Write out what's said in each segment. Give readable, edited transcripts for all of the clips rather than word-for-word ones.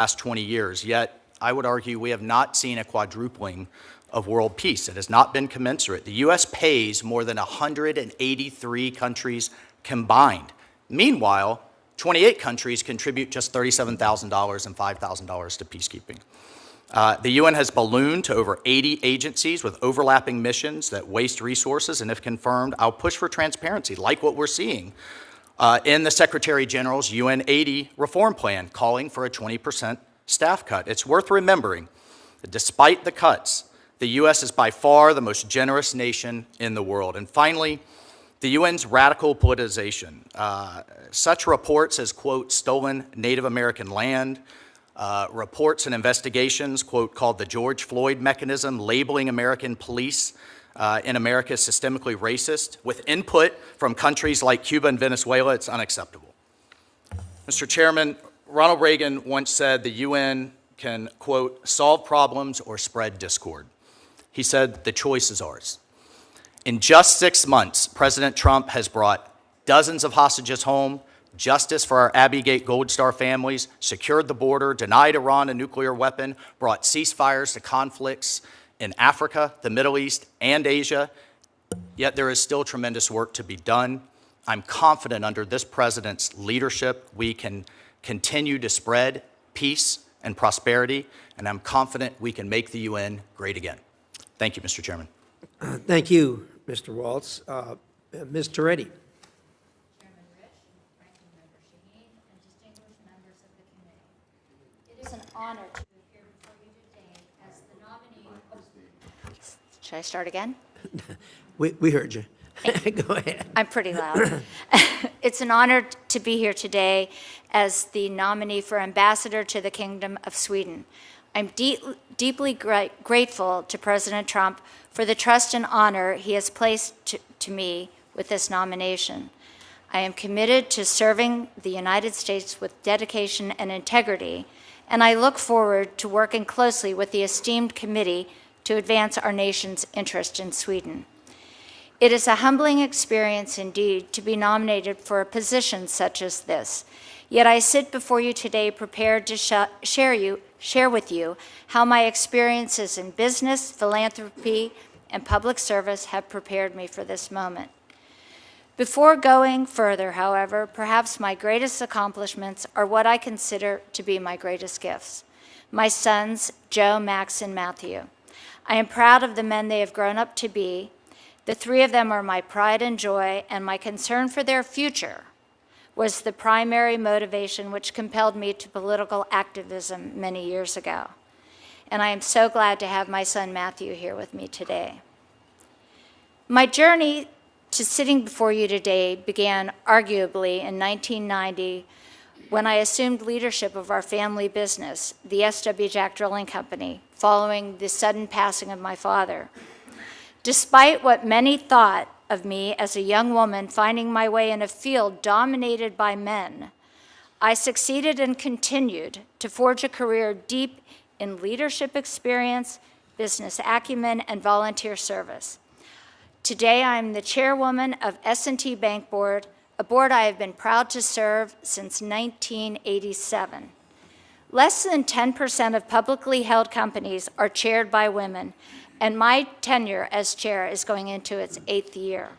last 20 years, yet I would argue we have not seen a quadrupling of world peace. It has not been commensurate. The U.S. pays more than 183 countries combined. Meanwhile, 28 countries contribute just $37,000 and $5,000 to peacekeeping. The UN has ballooned to over 80 agencies with overlapping missions that waste resources, and if confirmed, I'll push for transparency, like what we're seeing in the Secretary General's UN 80 reform plan, calling for a 20% staff cut. It's worth remembering that despite the cuts, the U.S. is by far the most generous nation in the world. And finally, the UN's radical politicization. Such reports as, quote, stolen Native American land, reports and investigations, quote, called the George Floyd mechanism, labeling American police in America as systemically racist, with input from countries like Cuba and Venezuela, it's unacceptable. Mr. Chairman, Ronald Reagan once said the UN can, quote, solve problems or spread discord. He said the choice is ours. In just 6 months, President Trump has brought dozens of hostages home, justice for our Abbey Gate Gold Star families, secured the border, denied Iran a nuclear weapon, brought ceasefires to conflicts in Africa, the Middle East, and Asia. Yet there is still tremendous work to be done. I'm confident under this president's leadership, we can continue to spread peace and prosperity, and I'm confident we can make the UN great again. Thank you, Mr. Chairman. Thank you, Mr. Waltz. Ms. Toretti. Chairman Rich, Ranking Member Shaheen, and distinguished members of the committee. It is an honor to appear before you today as the nominee. Should I start again? We heard you. Go ahead. I'm pretty loud. It's an honor to be here today as the nominee for ambassador to the Kingdom of Sweden. I'm deeply grateful to President Trump for the trust and honor he has placed to me with this nomination. I am committed to serving the United States with dedication and integrity, and I look forward to working closely with the esteemed committee to advance our nation's interest in Sweden. It is a humbling experience indeed to be nominated for a position such as this, yet I sit before you today prepared to share with you how my experiences in business, philanthropy, and public service have prepared me for this moment. Before going further, however, perhaps my greatest accomplishments are what I consider to be my greatest gifts. My sons, Joe, Max, and Matthew. I am proud of the men they have grown up to be. The three of them are my pride and joy, and my concern for their future was the primary motivation which compelled me to political activism many years ago. And I am so glad to have my son Matthew here with me today. My journey to sitting before you today began arguably in 1990 when I assumed leadership of our family business, the S.W. Jack Drilling Company, following the sudden passing of my father. Despite what many thought of me as a young woman finding my way in a field dominated by men, I succeeded and continued to forge a career deep in leadership experience, business acumen, and volunteer service. Today, I am the chairwoman of S&T Bank Board, a board I have been proud to serve since 1987. Less than 10% of publicly held companies are chaired by women, and my tenure as chair is going into its 8th year.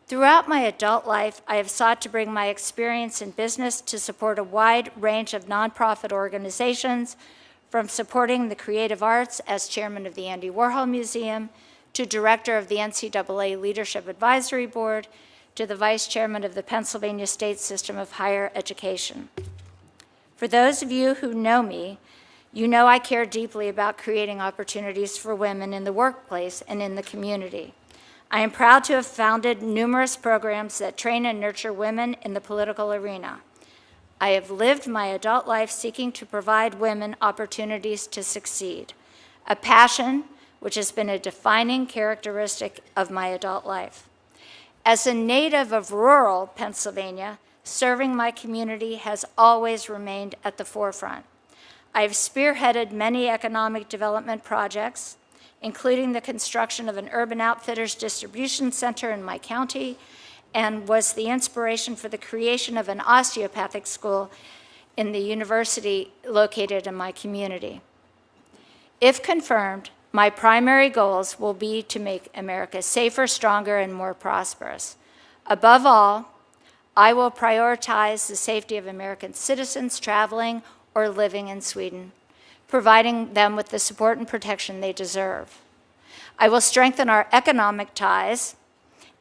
Throughout my adult life, I have sought to bring my experience in business to support a wide range of nonprofit organizations, from supporting the creative arts as chairman of the Andy Warhol Museum, to director of the NCAA Leadership Advisory Board, to the vice chairman of the Pennsylvania State System of Higher Education. For those of you who know me, you know I care deeply about creating opportunities for women in the workplace and in the community. I am proud to have founded numerous programs that train and nurture women in the political arena. I have lived my adult life seeking to provide women opportunities to succeed, a passion which has been a defining characteristic of my adult life. As a native of rural Pennsylvania, serving my community has always remained at the forefront. I have spearheaded many economic development projects, including the construction of an Urban Outfitters distribution center in my county, and was the inspiration for the creation of an osteopathic school in the university located in my community. If confirmed, my primary goals will be to make America safer, stronger, and more prosperous. Above all, I will prioritize the safety of American citizens traveling or living in Sweden, providing them with the support and protection they deserve. I will strengthen our economic ties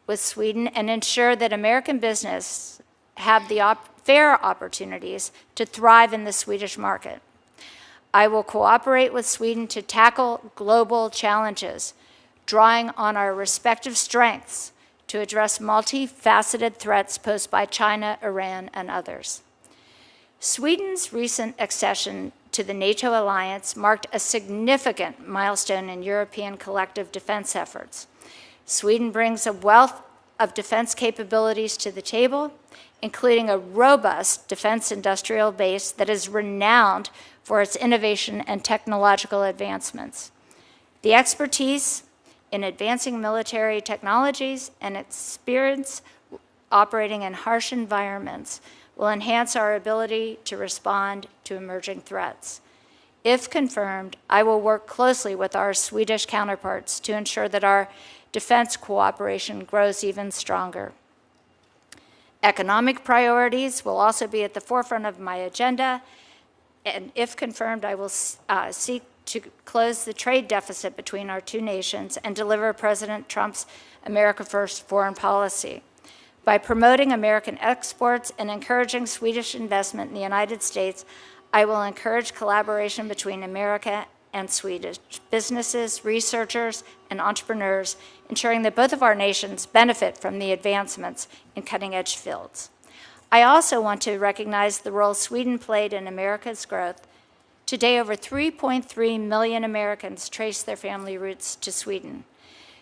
with Sweden and ensure that American business have the fair opportunities to thrive in the Swedish market. I will cooperate with Sweden to tackle global challenges, drawing on our respective strengths to address multifaceted threats posed by China, Iran, and others. Sweden's recent accession to the NATO alliance marked a significant milestone in European collective defense efforts. Sweden brings a wealth of defense capabilities to the table, including a robust defense industrial base that is renowned for its innovation and technological advancements. The expertise in advancing military technologies and experience operating in harsh environments will enhance our ability to respond to emerging threats. If confirmed, I will work closely with our Swedish counterparts to ensure that our defense cooperation grows even stronger. Economic priorities will also be at the forefront of my agenda, and if confirmed, I will seek to close the trade deficit between our two nations and deliver President Trump's America First foreign policy. By promoting American exports and encouraging Swedish investment in the United States, I will encourage collaboration between America and Swedish businesses, researchers, and entrepreneurs, ensuring that both of our nations benefit from the advancements in cutting-edge fields. I also want to recognize the role Sweden played in America's growth. Today, over 3.3 million Americans trace their family roots to Sweden.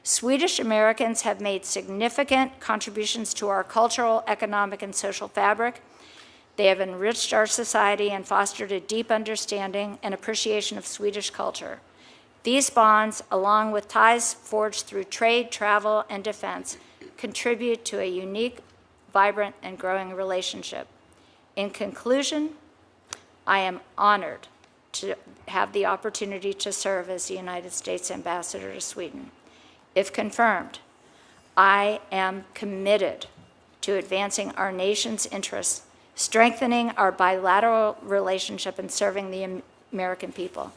Swedish Americans have made significant contributions to our cultural, economic, and social fabric. They have enriched our society and fostered a deep understanding and appreciation of Swedish culture. These bonds, along with ties forged through trade, travel, and defense, contribute to a unique, vibrant, and growing relationship. In conclusion, I am honored to have the opportunity to serve as the United States Ambassador to Sweden. If confirmed, I am committed to advancing our nation's interests, strengthening our bilateral relationship, and serving the American people.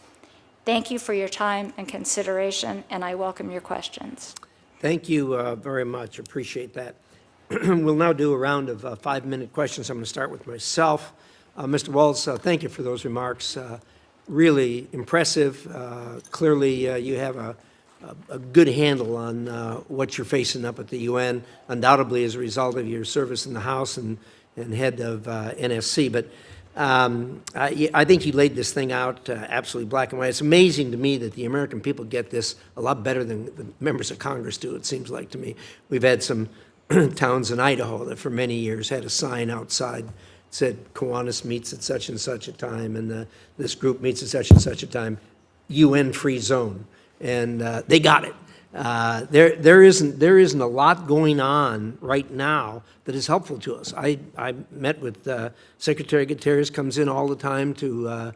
Thank you for your time and consideration, and I welcome your questions. Thank you very much. Appreciate that. We'll now do a round of 5-minute questions. I'm going to start with myself. Mr. Waltz, thank you for those remarks. Really impressive. Clearly, you have a good handle on what you're facing up at the UN, undoubtedly as a result of your service in the House and head of NSC. But I think you laid this thing out absolutely black and white. It's amazing to me that the American people get this a lot better than the members of Congress do, it seems like to me. We've had some towns in Idaho that for many years had a sign outside that said Kiwanis meets at such and such a time, and this group meets at such and such a time, UN-free zone. And they got it. There isn't a lot going on right now that is helpful to us. I met with Secretary Guterres, comes in all the time to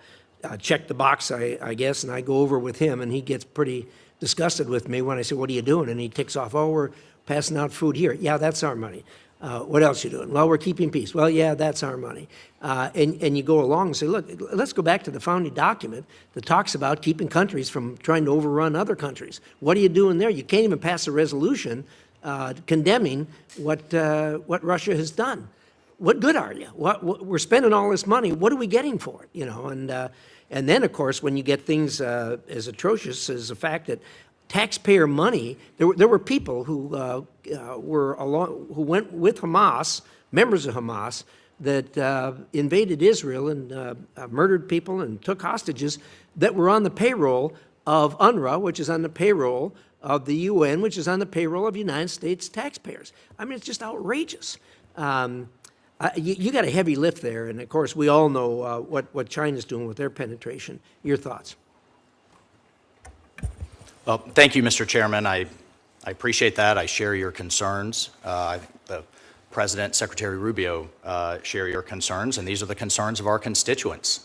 check the box, I guess, and I go over with him, and he gets pretty disgusted with me when I say, "What are you doing?" And he ticks off, "Oh, we're passing out food here." "Yeah, that's our money." "What else you doing?" "Well, we're keeping peace." "Well, yeah, that's our money." And you go along and say, look, let's go back to the founding document that talks about keeping countries from trying to overrun other countries. What are you doing there? You can't even pass a resolution condemning what Russia has done. What good are you? We're spending all this money. What are we getting for it? You know, and then, of course, when you get things as atrocious as the fact that taxpayer money, there were people who who went with Hamas, members of Hamas, that invaded Israel and murdered people and took hostages that were on the payroll of UNRWA, which is on the payroll of the UN, which is on the payroll of United States taxpayers. I mean, it's just outrageous. You got a heavy lift there, and of course, we all know what China's doing with their penetration. Your thoughts? Well, thank you, Mr. Chairman. I appreciate that. I share your concerns. I think the President, Secretary Rubio share your concerns, and these are the concerns of our constituents.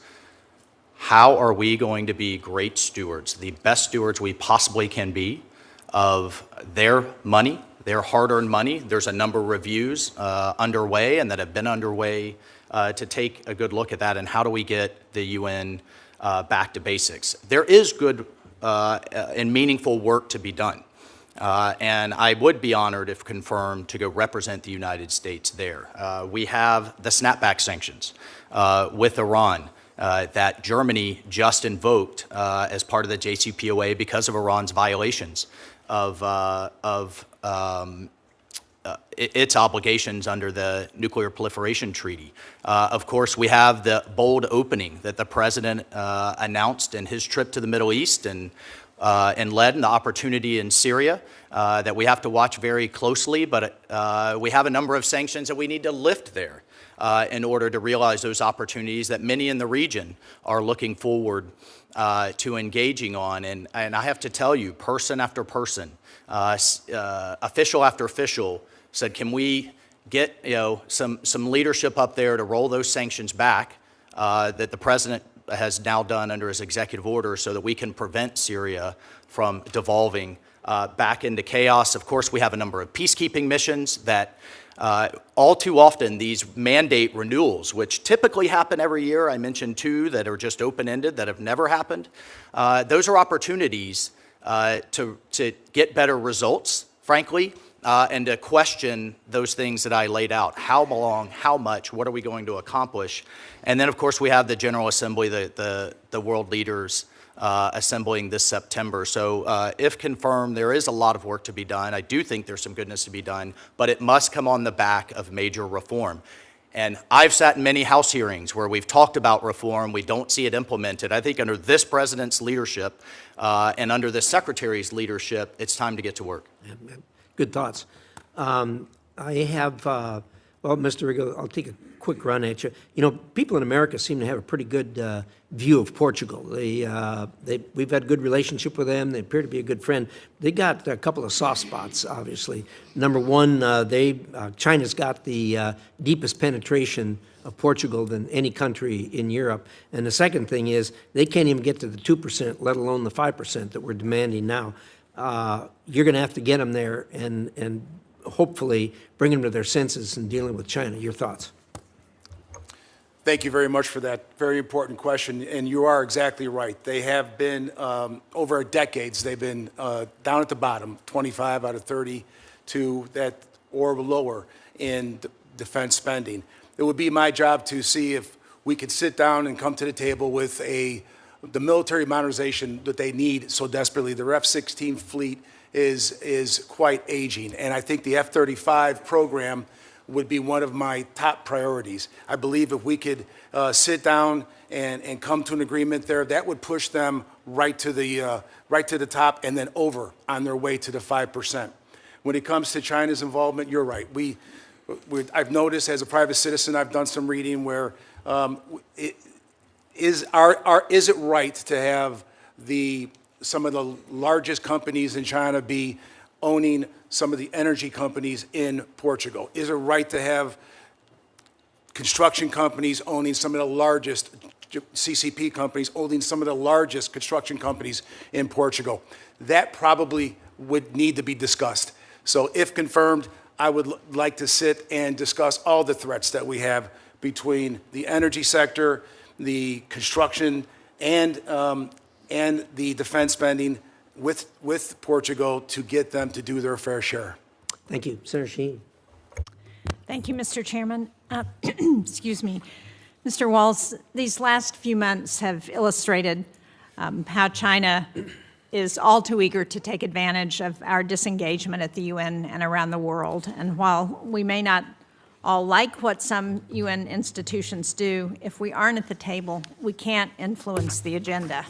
How are we going to be great stewards, the best stewards we possibly can be of their money, their hard-earned money? There's a number of reviews underway and that have been underway to take a good look at that, and how do we get the UN back to basics. There is good and meaningful work to be done. And I would be honored, if confirmed, to go represent the United States there. We have the snapback sanctions with Iran that Germany just invoked as part of the JCPOA because of Iran's violations of its obligations under the Nuclear Proliferation Treaty. Of course, we have the bold opening that the president announced in his trip to the Middle East and led in the opportunity in Syria that we have to watch very closely, but we have a number of sanctions that we need to lift there in order to realize those opportunities that many in the region are looking forward to engaging on. And I have to tell you, person after person, official after official said, can we get some leadership up there to roll those sanctions back that the president has now done under his executive order so that we can prevent Syria from devolving back into chaos. Of course, we have a number of peacekeeping missions that all too often these mandate renewals, which typically happen every year, I mentioned two that are just open-ended that have never happened. Those are opportunities to get better results, frankly, and to question those things that I laid out. How long, how much, what are we going to accomplish? And then, of course, we have the General Assembly, the world leaders assembling this September. So if confirmed, there is a lot of work to be done. I do think there's some goodness to be done, but it must come on the back of major reform. And I've sat in many House hearings where we've talked about reform, we don't see it implemented. I think under this president's leadership and under this secretary's leadership, it's time to get to work. Good thoughts. I have, well, Mr. Rigo, I'll take a quick run at you. You know, people in America seem to have a pretty good view of Portugal. We've had good relationship with them. They appear to be a good friend. They got a couple of soft spots, obviously. Number one, China's got the deepest penetration of Portugal than any country in Europe. And the second thing is they can't even get to the 2%, let alone the 5% that we're demanding now. You're going to have to get them there and hopefully bring them to their senses in dealing with China. Your thoughts? Thank you very much for that very important question. And you are exactly right. They have been, over decades, they've been down at the bottom, 25 out of 30 to that or lower in defense spending. It would be my job to see if we could sit down and come to the table with the military modernization that they need so desperately. Their F-16 fleet is quite aging, and I think the F-35 program would be one of my top priorities. I believe if we could sit down and come to an agreement there, that would push them right to the top and then over on their way to the 5%. When it comes to China's involvement, you're right. I've noticed as a private citizen, I've done some reading where is it right to have some of the largest companies in China be owning some of the energy companies in Portugal? Is it right to have construction companies owning some of the largest, CCP companies owning some of the largest construction companies in Portugal? That probably would need to be discussed. So if confirmed, I would like to sit and discuss all the threats that we have between the energy sector, the construction, and the defense spending with Portugal to get them to do their fair share. Thank you. Senator Shaheen. Thank you, Mr. Chairman. Excuse me. Mr. Waltz, these last few months have illustrated how China is all too eager to take advantage of our disengagement at the UN and around the world. And while we may not all like what some UN institutions do, if we aren't at the table, we can't influence the agenda.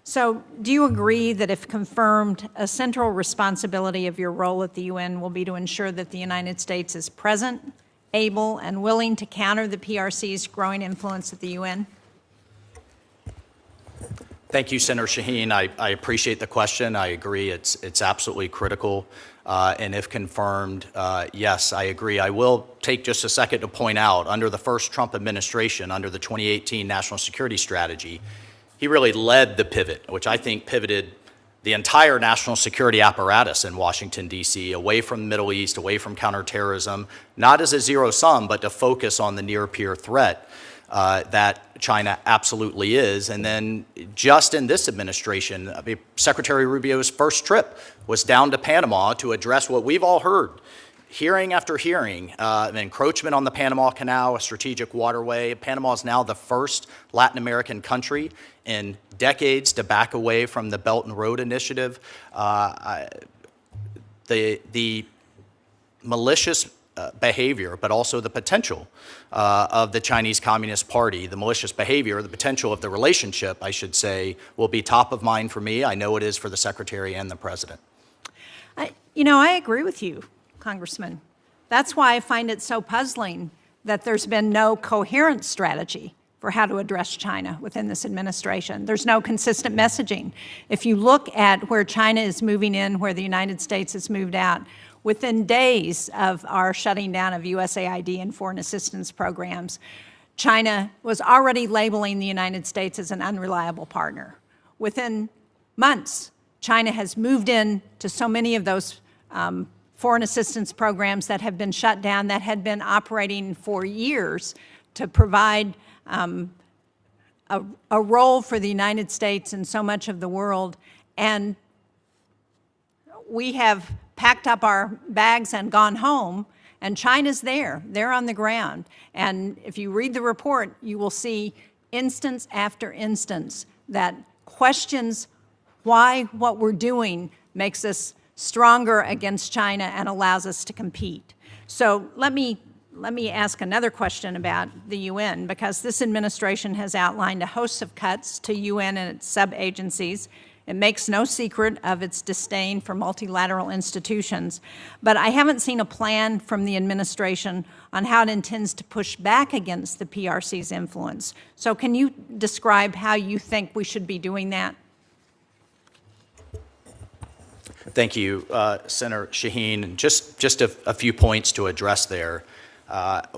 So do you agree that if confirmed, a central responsibility of your role at the UN will be to ensure that the United States is present, able, and willing to counter the PRC's growing influence at the UN? Thank you, Senator Shaheen. I appreciate the question. I agree it's absolutely critical And if confirmed, yes, I agree. I will take just a second to point out, under the first Trump administration, under the 2018 National Security Strategy, he really led the pivot, which I think pivoted the entire national security apparatus in Washington, D.C., away from the Middle East, away from counterterrorism, not as a zero sum, but to focus on the near-peer threat that China absolutely is. And then just in this administration, Secretary Rubio's first trip was down to Panama to address what we've all heard, hearing after hearing, an encroachment on the Panama Canal, a strategic waterway. Panama is now the first Latin American country in decades to back away from the Belt and Road Initiative. The malicious behavior, but also the potential of the Chinese Communist Party, the malicious behavior, the potential of the relationship, I should say, will be top of mind for me. I know it is for the Secretary and the President. I agree with you, Congressman. That's why I find it so puzzling that there's been no coherent strategy for how to address China within this administration. There's no consistent messaging. If you look at where China is moving in, where the United States has moved out, within days of our shutting down of USAID and foreign assistance programs, China was already labeling the United States as an unreliable partner. Within months, China has moved in to so many of those foreign assistance programs that have been shut down, that had been operating for years to provide a role for the United States and so much of the world. And we have packed up our bags and gone home, and China's there. They're on the ground. And if you read the report, you will see instance after instance that questions why what we're doing makes us stronger against China and allows us to compete. So let me ask another question about the UN, because this administration has outlined a host of cuts to UN and its sub-agencies. It makes no secret of its disdain for multilateral institutions, but I haven't seen a plan from the administration on how it intends to push back against the PRC's influence. So can you describe how you think we should be doing that? Thank you, Senator Shaheen. Just a few points to address there.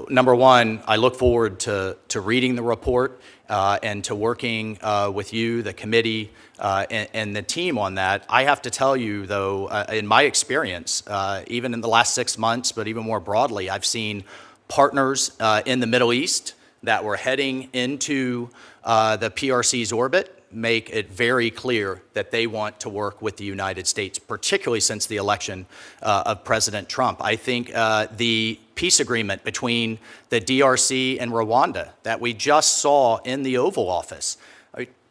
Number one, I look forward to reading the report and to working with you, the committee, and the team on that. I have to tell you, though, in my experience, even in the last 6 months, but even more broadly, I've seen partners in the Middle East that were heading into the PRC's orbit make it very clear that they want to work with the United States, particularly since the election of President Trump. I think the peace agreement between the DRC and Rwanda that we just saw in the Oval Office.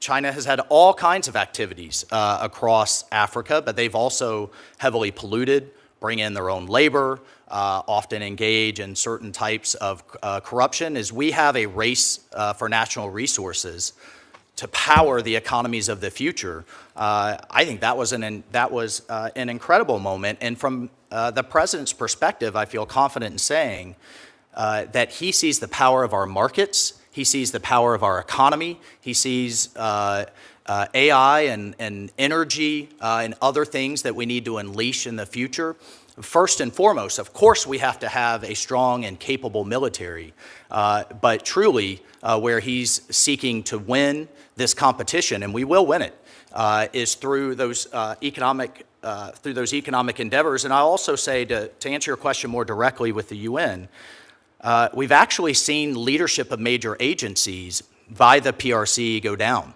China has had all kinds of activities across Africa, but they've also heavily polluted, bring in their own labor, often engage in certain types of corruption. As we have a race for national resources to power the economies of the future, I think that was an incredible moment. And from the president's perspective, I feel confident in saying that he sees the power of our markets, he sees the power of our economy, he sees AI and energy and other things that we need to unleash in the future. First and foremost, of course, we have to have a strong and capable military, but truly where he's seeking to win this competition, and we will win it, is through those economic endeavors. And I'll also say, to answer your question more directly with the UN, we've actually seen leadership of major agencies by the PRC go down.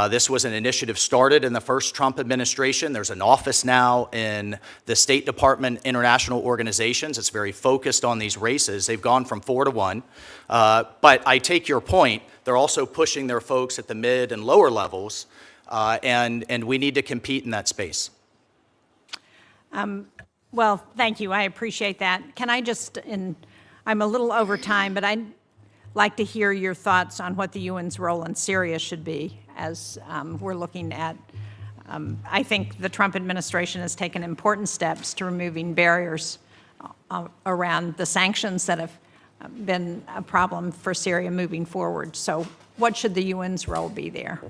This was an initiative started in the first Trump administration. There's an office now in the State Department International Organizations. It's very focused on these races. They've gone from 4 to 1. But I take your point. They're also pushing their folks at the mid and lower levels, and we need to compete in that space. Well, thank you. I appreciate that. Can I just, I'm a little over time, but I'd like to hear your thoughts on what the UN's role in Syria should be as we're looking at, I think the Trump administration has taken important steps to removing barriers around the sanctions that have been a problem for Syria moving forward. So what should the UN's role be there?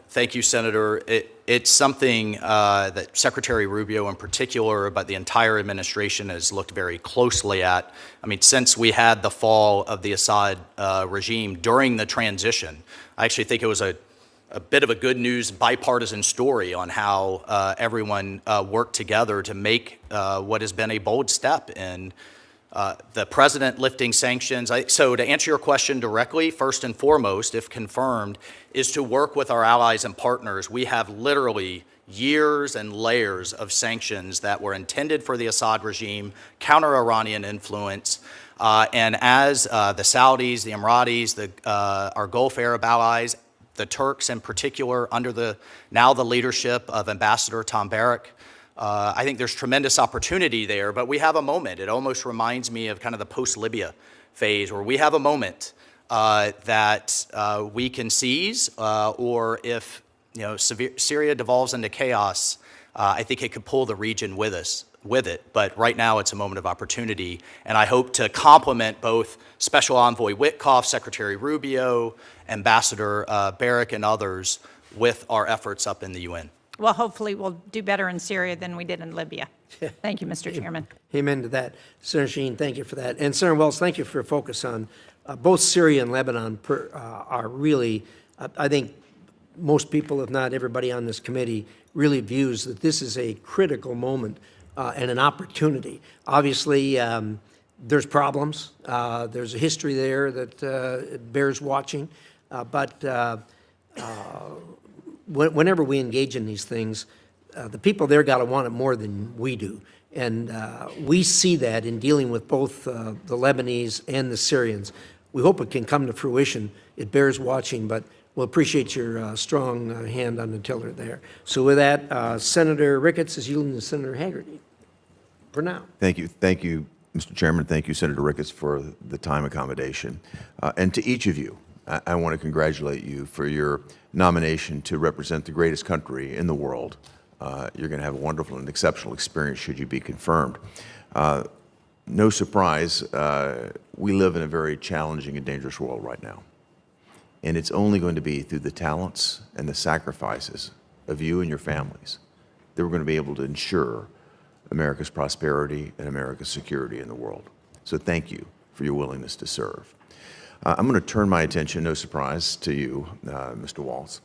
Thank you, Senator. It's something that Secretary Rubio in particular, but the entire administration has looked very closely at. I mean, since we had the fall of the Assad regime during the transition, I actually think it was a bit of a good news bipartisan story on how everyone worked together to make what has been a bold step in the president lifting sanctions. So to answer your question directly, first and foremost, if confirmed, is to work with our allies and partners. We have literally years and layers of sanctions that were intended for the Assad regime, counter-Iranian influence, and as the Saudis, the Emiratis, our Gulf Arab allies, the Turks in particular, under the leadership of Ambassador Tom Barrack, I think there's tremendous opportunity there, but we have a moment. It almost reminds me of kind of the post-Libya phase where we have a moment that we can seize, or if Syria devolves into chaos, I think it could pull the region with it. But right now it's a moment of opportunity, and I hope to complement both Special Envoy Witkoff, Secretary Rubio, Ambassador Barrack, and others with our efforts up in the UN. Well, hopefully we'll do better in Syria than we did in Libya. Thank you, Mr. Chairman. Amen to that. Senator Sheen, thank you for that. And Senator Waltz, thank you for your focus on both Syria and Lebanon are really, I think most people, if not everybody on this committee, really views that this is a critical moment and an opportunity. Obviously, there's problems. There's a history there that bears watching. But whenever we engage in these things, the people there got to want it more than we do. And we see that in dealing with both the Lebanese and the Syrians. We hope it can come to fruition. It bears watching, but we'll appreciate your strong hand on the tiller there. So with that, Senator Ricketts is yielding to Senator Hagerty for now. Thank you. Thank you, Mr. Chairman. Thank you, Senator Ricketts, for the time accommodation. And to each of you, I want to congratulate you for your nomination to represent the greatest country in the world. You're going to have a wonderful and exceptional experience should you be confirmed. No surprise, we live in a very challenging and dangerous world right now. And it's only going to be through the talents and the sacrifices of you and your families that we're going to be able to ensure America's prosperity and America's security in the world. So thank you for your willingness to serve. I'm going to turn my attention, no surprise, to you, Mr. Waltz.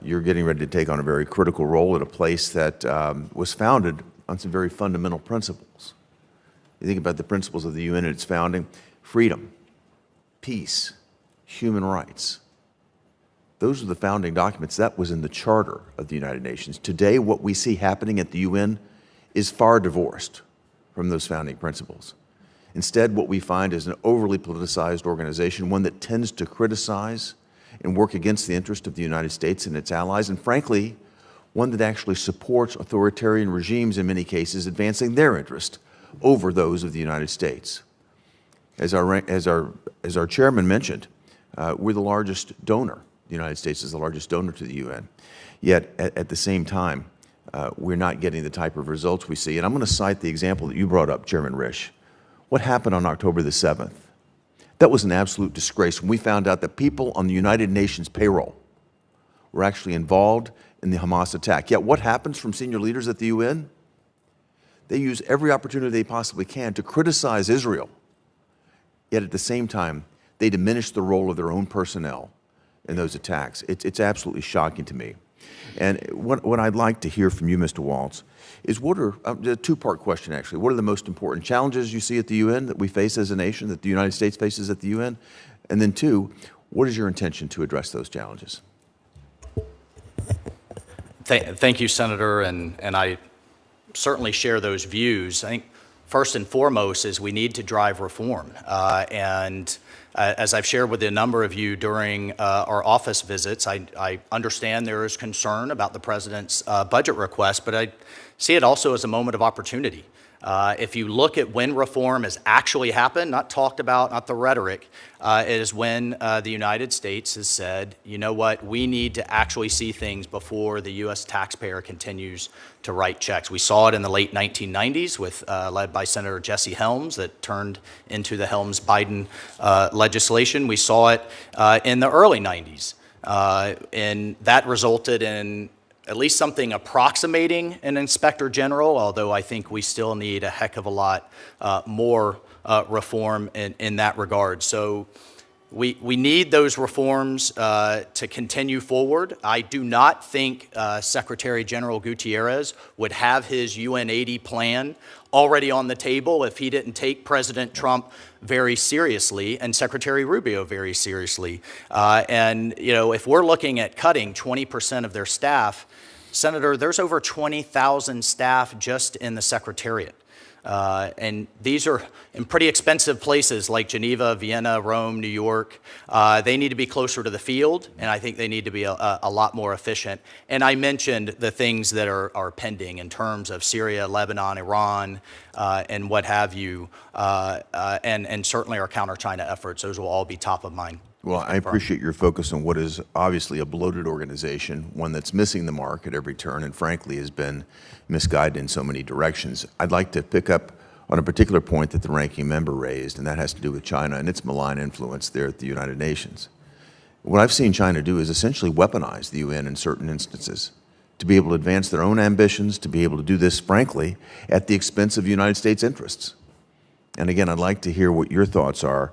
You're getting ready to take on a very critical role at a place that was founded on some very fundamental principles. You think about the principles of the UN and its founding: freedom, peace, human rights. Those are the founding documents. That was in the Charter of the United Nations. Today, what we see happening at the UN is far divorced from those founding principles. Instead, what we find is an overly politicized organization, one that tends to criticize and work against the interest of the United States and its allies, and frankly, one that actually supports authoritarian regimes in many cases, advancing their interest over those of the United States. As our chairman mentioned, we're the largest donor. The United States is the largest donor to the UN. Yet, at the same time, we're not getting the type of results we see. And I'm going to cite the example that you brought up, Chairman Risch. What happened on October the 7th? That was an absolute disgrace when we found out that people on the United Nations payroll were actually involved in the Hamas attack. Yet what happens from senior leaders at the UN? They use every opportunity they possibly can to criticize Israel. Yet at the same time, they diminish the role of their own personnel in those attacks. It's absolutely shocking to me. And what I'd like to hear from you, Mr. Waltz, is what are, a two-part question actually, what are the most important challenges you see at the UN that we face as a nation, that the United States faces at the UN? And then two, what is your intention to address those challenges? Thank you, Senator, and I certainly share those views. I think first and foremost is we need to drive reform. As I've shared with a number of you during our office visits, I understand there is concern about the president's budget request, but I see it also as a moment of opportunity. If you look at when reform has actually happened, not talked about, not the rhetoric, it is when the United States has said, you know what, we need to actually see things before the U.S. taxpayer continues to write checks. We saw it in the late 1990s with led by Senator Jesse Helms that turned into the Helms-Biden legislation. We saw it in the early 90s And that resulted in at least something approximating an inspector general, although I think we still need a heck of a lot more reform in that regard. So we need those reforms to continue forward. I do not think Secretary General Gutierrez would have his UN 80 plan already on the table if he didn't take President Trump very seriously and Secretary Rubio very seriously. And, you know, if we're looking at cutting 20% of their staff, Senator, there's over 20,000 staff just in the Secretariat. And these are in pretty expensive places like Geneva, Vienna, Rome, New York. They need to be closer to the field, and I think they need to be a lot more efficient. And I mentioned the things that are pending in terms of Syria, Lebanon, Iran, and what have you, and certainly our counter-China efforts. Those will all be top of mind. Well, I appreciate your focus on what is obviously a bloated organization, one that's missing the mark at every turn and frankly has been misguided in so many directions. I'd like to pick up on a particular point that the ranking member raised, and that has to do with China and its malign influence there at the United Nations. What I've seen China do is essentially weaponize the UN in certain instances to be able to advance their own ambitions, to be able to do this, frankly, at the expense of the United States interests. And again, I'd like to hear what your thoughts are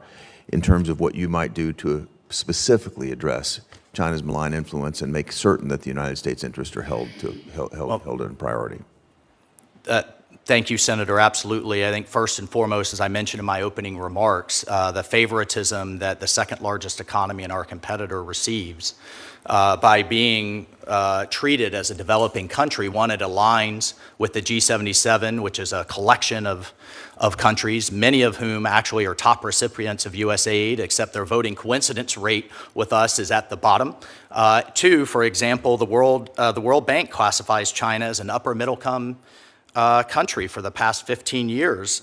in terms of what you might do to specifically address China's malign influence and make certain that the United States interests are held in priority. Thank you, Senator. Absolutely. I think first and foremost, as I mentioned in my opening remarks, the favoritism that the second largest economy and our competitor receives by being treated as a developing country. One, it aligns with the G77, which is a collection of countries, many of whom actually are top recipients of U.S. aid, except their voting coincidence rate with us is at the bottom. Two, for example, the World Bank classifies China as an upper middle-income country for the past 15 years.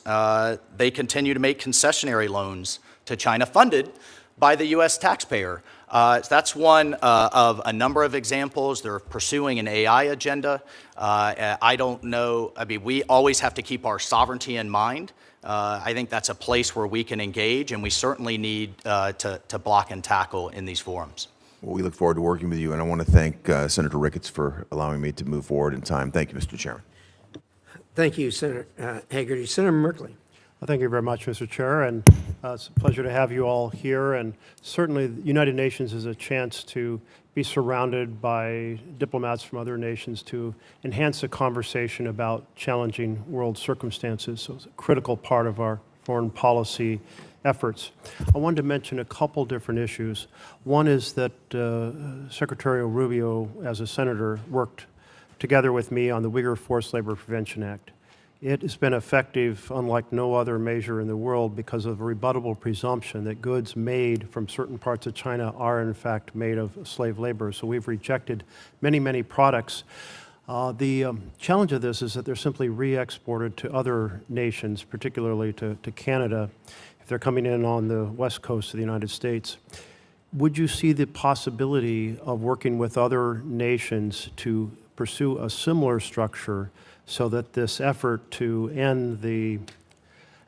They continue to make concessionary loans to China funded by the U.S. taxpayer. That's one of a number of examples. They're pursuing an AI agenda. I don't know. I mean, we always have to keep our sovereignty in mind. I think that's a place where we can engage, and we certainly need to block and tackle in these forums. Well, we look forward to working with you, and I want to thank Senator Ricketts for allowing me to move forward in time. Thank you, Mr. Chairman. Thank you, Senator Hagerty. Senator Merkley. Well, thank you very much, Mr. Chair, and it's a pleasure to have you all here. And certainly, the United Nations is a chance to be surrounded by diplomats from other nations to enhance the conversation about challenging world circumstances. So it's a critical part of our foreign policy efforts. I wanted to mention a couple different issues. One is that Secretary Rubio, as a senator, worked together with me on the Uyghur Forced Labor Prevention Act. It has been effective unlike no other measure in the world because of a rebuttable presumption that goods made from certain parts of China are in fact made of slave labor. So we've rejected many, many products. The challenge of this is that they're simply re-exported to other nations, particularly to Canada, if they're coming in on the west coast of the United States. Would you see the possibility of working with other nations to pursue a similar structure so that this effort to end the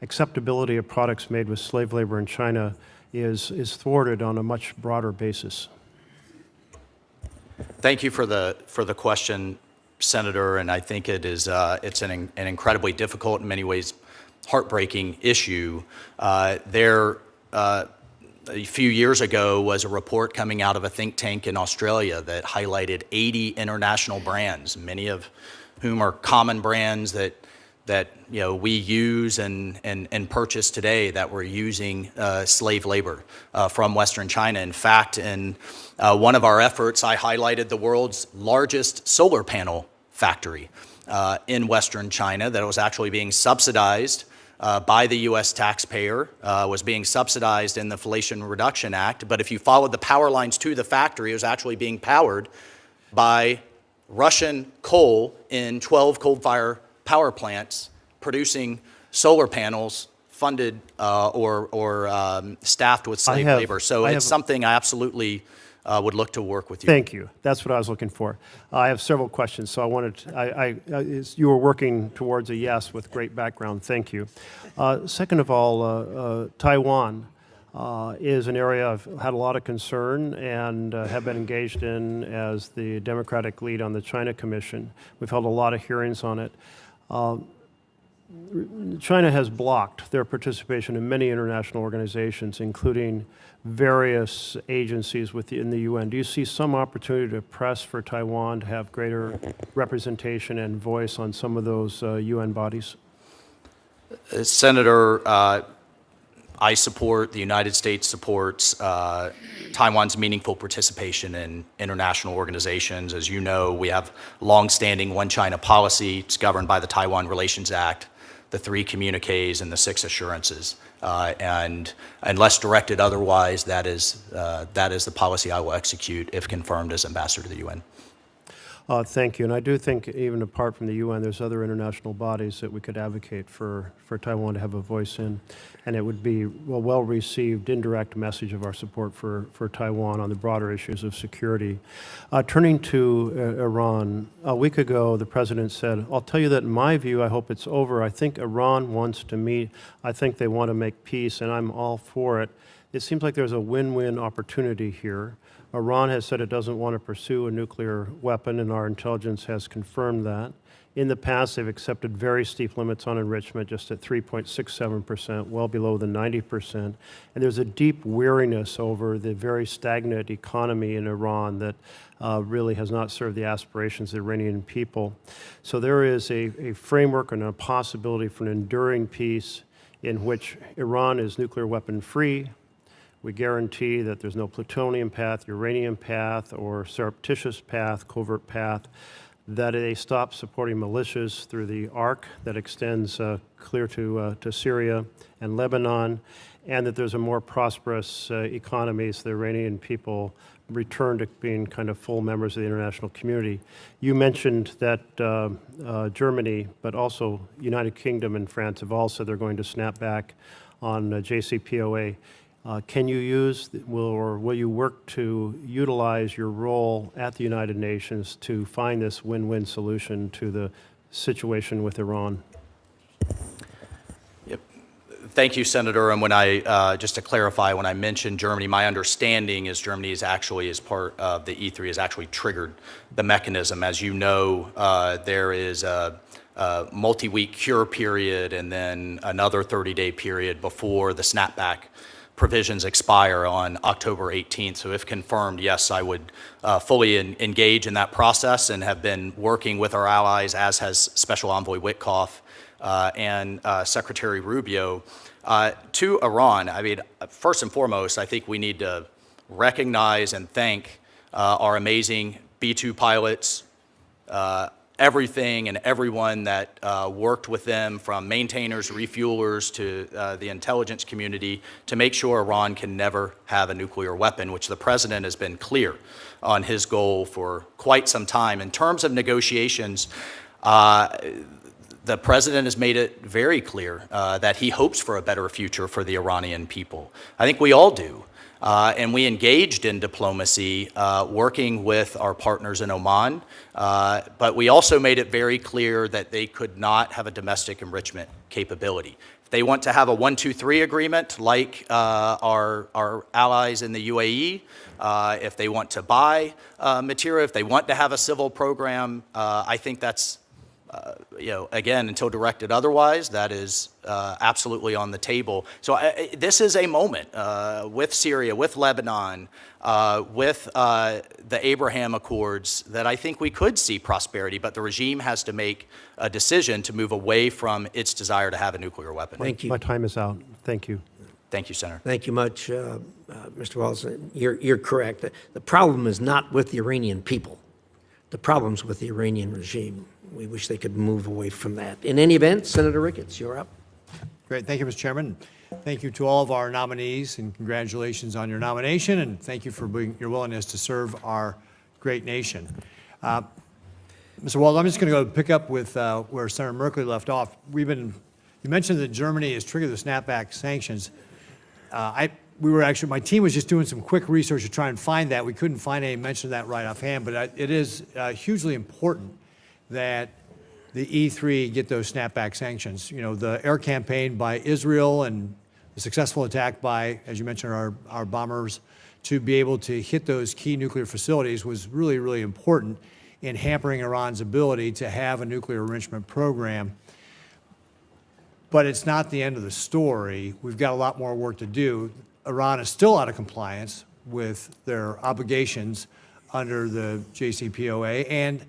acceptability of products made with slave labor in China is thwarted on a much broader basis? Thank you for the question, Senator, and I think it's an incredibly difficult, in many ways, heartbreaking issue. A few years ago was a report coming out of a think tank in Australia that highlighted 80 international brands, many of whom are common brands that we use and purchase today that were using slave labor from Western China. In fact, in one of our efforts, I highlighted the world's largest solar panel factory in Western China that was actually being subsidized by the U.S. taxpayer, was being subsidized in the Inflation Reduction Act. But if you followed the power lines to the factory, it was actually being powered by Russian coal in 12 coal-fired power plants producing solar panels funded or staffed with slave labor. So it's something I absolutely would look to work with you. Thank you. That's what I was looking for. I have several questions, so I wanted you were working towards a yes with great background. Thank you. Second of all, Taiwan. is an area I've had a lot of concern and have been engaged in as the Democratic lead on the China Commission. We've held a lot of hearings on it. China has blocked their participation in many international organizations, including various agencies within the UN. Do you see some opportunity to press for Taiwan to have greater representation and voice on some of those UN bodies? Senator, I support, the United States supports Taiwan's meaningful participation in international organizations. As you know, we have longstanding One China policy. It's governed by the Taiwan Relations Act, the 3 communiques, and the 6 assurances. And unless directed otherwise, that is the policy I will execute if confirmed as ambassador to the UN. Thank you. And I do think even apart from the UN, there's other international bodies that we could advocate for Taiwan to have a voice in. And it would be a well-received indirect message of our support for Taiwan on the broader issues of security. Turning to Iran, a week ago, the president said, I'll tell you that in my view, I hope it's over. I think Iran wants to meet. I think they want to make peace, and I'm all for it. It seems like there's a win-win opportunity here. Iran has said it doesn't want to pursue a nuclear weapon, and our intelligence has confirmed that. In the past, they've accepted very steep limits on enrichment, just at 3.67%, well below the 90%. And there's a deep weariness over the very stagnant economy in Iran that really has not served the aspirations of the Iranian people. So there is a framework and a possibility for an enduring peace in which Iran is nuclear weapon free. We guarantee that there's no plutonium path, uranium path, or surreptitious path, covert path, that they stop supporting militias through the arc that extends clear to Syria and Lebanon, and that there's a more prosperous economy so the Iranian people return to being kind of full members of the international community. You mentioned that Germany, but also United Kingdom and France have all said they're going to snap back on JCPOA. Can you use, will you work to utilize your role at the United Nations to find this win-win solution to the situation with Iran? Yep. Thank you, Senator. And when I, just to clarify, when I mentioned Germany, my understanding is Germany is actually, as part of the E3, has actually triggered the mechanism. As you know, there is a multi-week cure period and then another 30-day period before the snapback provisions expire on October 18th. So if confirmed, yes, I would fully engage in that process and have been working with our allies, as has Special Envoy Witkoff and Secretary Rubio. To Iran, I mean, first and foremost, I think we need to recognize and thank our amazing B-2 pilots, everything and everyone that worked with them, from maintainers, refuelers, to the intelligence community, to make sure Iran can never have a nuclear weapon, which the president has been clear on his goal for quite some time. In terms of negotiations, the president has made it very clear that he hopes for a better future for the Iranian people. I think we all do. And we engaged in diplomacy, working with our partners in Oman, but we also made it very clear that they could not have a domestic enrichment capability. If they want to have a 1-2-3 agreement like our allies in the UAE, if they want to buy material, if they want to have a civil program, I think that's again, until directed otherwise, that is absolutely on the table. So this is a moment with Syria, with Lebanon, with the Abraham Accords, that I think we could see prosperity, but the regime has to make a decision to move away from its desire to have a nuclear weapon. Thank you. My time is out. Thank you. Thank you, Senator. Thank you much, Mr. Waltz. You're correct. The problem is not with the Iranian people. The problem's with the Iranian regime. We wish they could move away from that. In any event, Senator Ricketts, you're up. Great. Thank you, Mr. Chairman. Thank you to all of our nominees, and congratulations on your nomination, and thank you for your willingness to serve our great nation. Mr. Waltz, I'm just going to go pick up with where Senator Merkley left off. You mentioned that Germany has triggered the snapback sanctions. My team was just doing some quick research to try and find that. We couldn't find any mention of that right offhand, but it is hugely important that the E3 get those snapback sanctions. You know, the air campaign by Israel and the successful attack by, as you mentioned, our bombers to be able to hit those key nuclear facilities was really, really important in hampering Iran's ability to have a nuclear enrichment program. But it's not the end of the story. We've got a lot more work to do. Iran is still out of compliance with their obligations under the JCPOA, and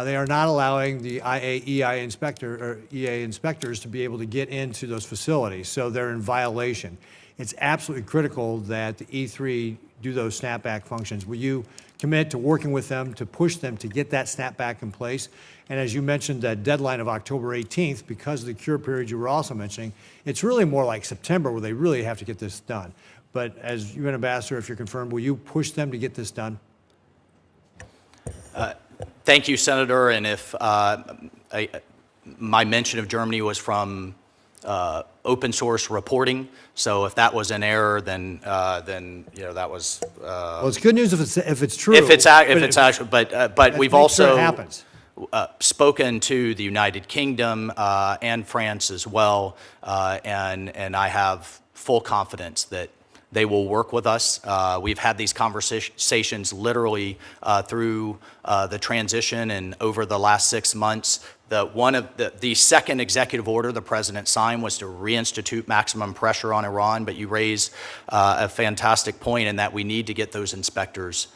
they are not allowing the EA inspectors to be able to get into those facilities, so they're in violation. It's absolutely critical that the E3 do those snapback functions. Will you commit to working with them to push them to get that snapback in place? And as you mentioned, that deadline of October 18th, because of the cure period you were also mentioning, it's really more like September where they really have to get this done. But as UN Ambassador, if you're confirmed, will you push them to get this done? Thank you, Senator. And if my mention of Germany was from open source reporting, so if that was an error, then that was. Well, it's good news if it's true. If it's actually, but we've also it happens. Spoken to the United Kingdom and France as well, and I have full confidence that they will work with us. We've had these conversations literally through the transition and over the last 6 months. The second executive order the president signed was to reinstitute maximum pressure on Iran, but you raise a fantastic point in that we need to get those inspectors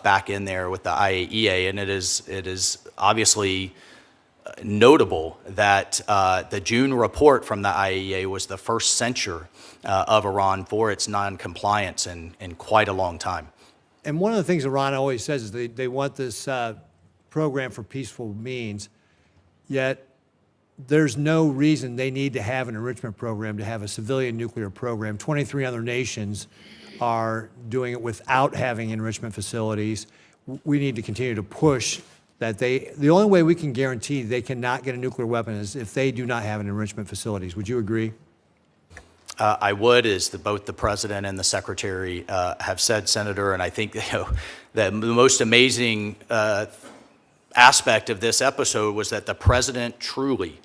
back in there with the IAEA, and it is obviously notable that the June report from the IAEA was the first censure of Iran for its non-compliance in quite a long time. And one of the things Iran always says is they want this program for peaceful means, yet there's no reason they need to have an enrichment program to have a civilian nuclear program. 23 other nations are doing it without having enrichment facilities. We need to continue to push that the only way we can guarantee they cannot get a nuclear weapon is if they do not have an enrichment facilities. Would you agree? I would, as both the president and the secretary have said, Senator, and I think the most amazing aspect of this episode was that the president truly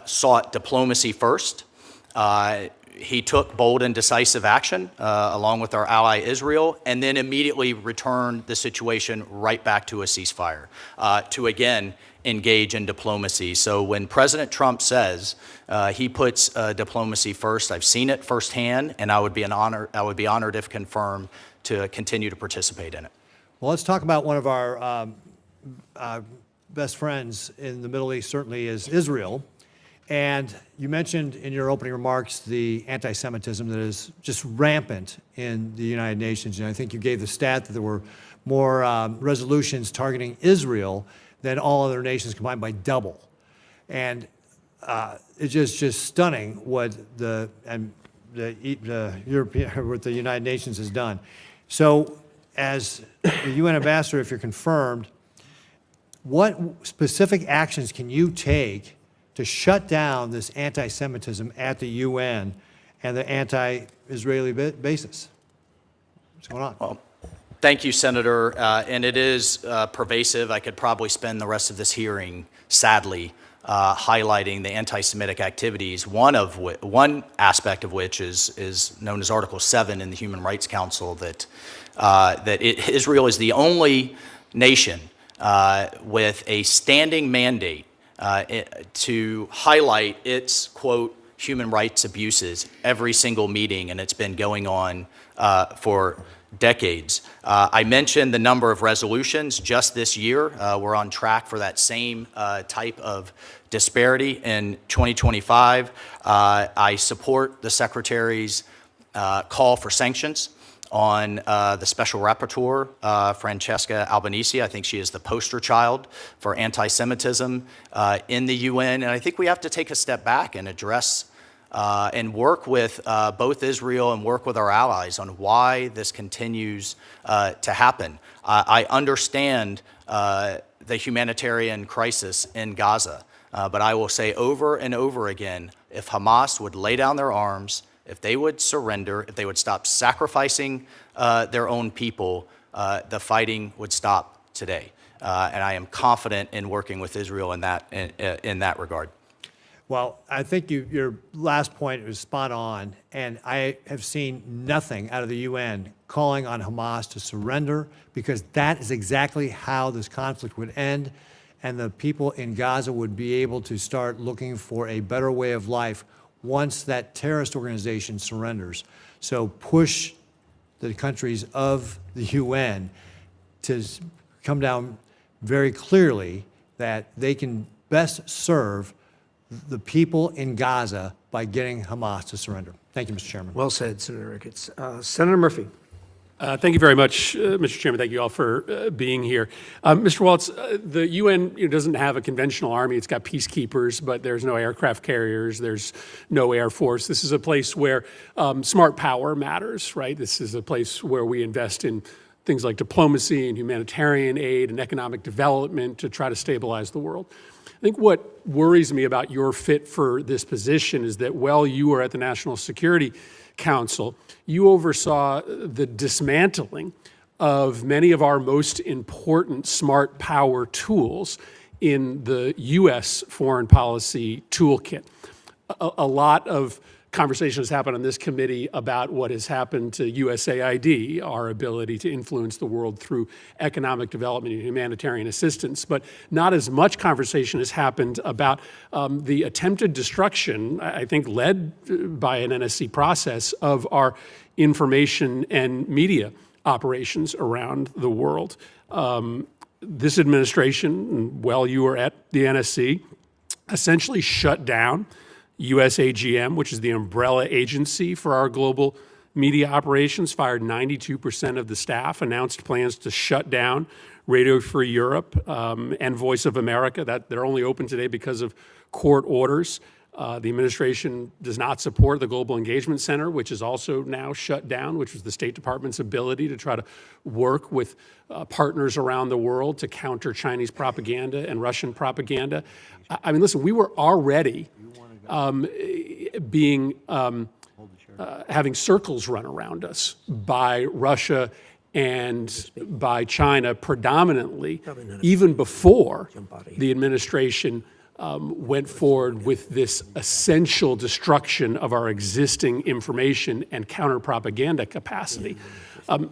sought diplomacy first. He took bold and decisive action along with our ally Israel, and then immediately returned the situation right back to a ceasefire to again engage in diplomacy. So when President Trump says he puts diplomacy first, I've seen it firsthand, and I would be honored if confirmed to continue to participate in it. Well, let's talk about one of our best friends in the Middle East. Certainly is Israel. And you mentioned in your opening remarks the anti-Semitism that is just rampant in the United Nations. And I think you gave the stat that there were more resolutions targeting Israel than all other nations combined by double. And it's just stunning what the United Nations has done. So as the UN ambassador, if you're confirmed, what specific actions can you take to shut down this anti-Semitism at the UN and the anti-Israeli basis? What's going on? Well, thank you, Senator. And it is pervasive. I could probably spend the rest of this hearing, sadly, highlighting the anti-Semitic activities, one aspect of which is known as Article 7 in the Human Rights Council, that Israel is the only nation with a standing mandate to highlight its, quote, human rights abuses every single meeting, and it's been going on for decades. I mentioned the number of resolutions just this year. We're on track for that same type of disparity in 2025. I support the Secretary's call for sanctions on the Special Rapporteur, Francesca Albanese. I think she is the poster child for anti-Semitism in the UN. And I think we have to take a step back and address and work with both Israel and work with our allies on why this continues to happen. I understand the humanitarian crisis in Gaza, but I will say over and over again, if Hamas would lay down their arms, if they would surrender, if they would stop sacrificing their own people, the fighting would stop today. And I am confident in working with Israel in that regard. Well, I think your last point was spot on, and I have seen nothing out of the UN calling on Hamas to surrender, because that is exactly how this conflict would end, and the people in Gaza would be able to start looking for a better way of life once that terrorist organization surrenders. So push the countries of the UN to come down very clearly that they can best serve the people in Gaza by getting Hamas to surrender. Thank you, Mr. Chairman. Well said, Senator Ricketts. Senator Murphy. Thank you very much, Mr. Chairman. Thank you all for being here. Mr. Waltz, the UN doesn't have a conventional army. It's got peacekeepers, but there's no aircraft carriers. There's no air force. This is a place where smart power matters, right? This is a place where we invest in things like diplomacy and humanitarian aid and economic development to try to stabilize the world. I think what worries me about your fit for this position is that while you were at the National Security Council, you oversaw the dismantling of many of our most important smart power tools in the U.S. foreign policy toolkit. A lot of conversation has happened on this committee about what has happened to USAID, our ability to influence the world through economic development and humanitarian assistance, but not as much conversation has happened about the attempted destruction, I think led by an NSC process, of our information and media operations around the world. This administration, while you were at the NSC, essentially shut down USAGM, which is the umbrella agency for our global media operations, fired 92% of the staff, announced plans to shut down Radio Free Europe and Voice of America. That they're only open today because of court orders. The administration does not support the Global Engagement Center, which is also now shut down, which was the State Department's ability to try to work with partners around the world to counter Chinese propaganda and Russian propaganda. I mean, listen, we were already having circles run around us by Russia and by China predominantly, even before the administration went forward with this essential destruction of our existing information and counter-propaganda capacity.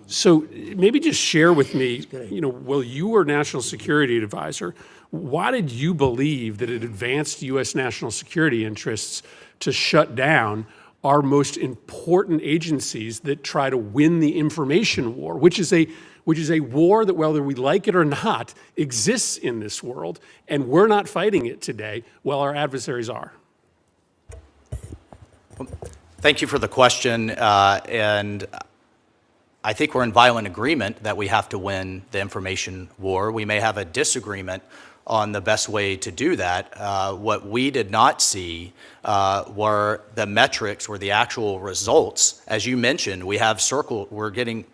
So maybe just share with me, while you were National Security Advisor, why did you believe that it advanced U.S. national security interests to shut down our most important agencies that try to win the information war, which is a war that, whether we like it or not, exists in this world, and we're not fighting it today while our adversaries are? Thank you for the question, and I think we're in violent agreement that we have to win the information war. We may have a disagreement on the best way to do that. What we did not see were the metrics or the actual results. As you mentioned, we have we're getting,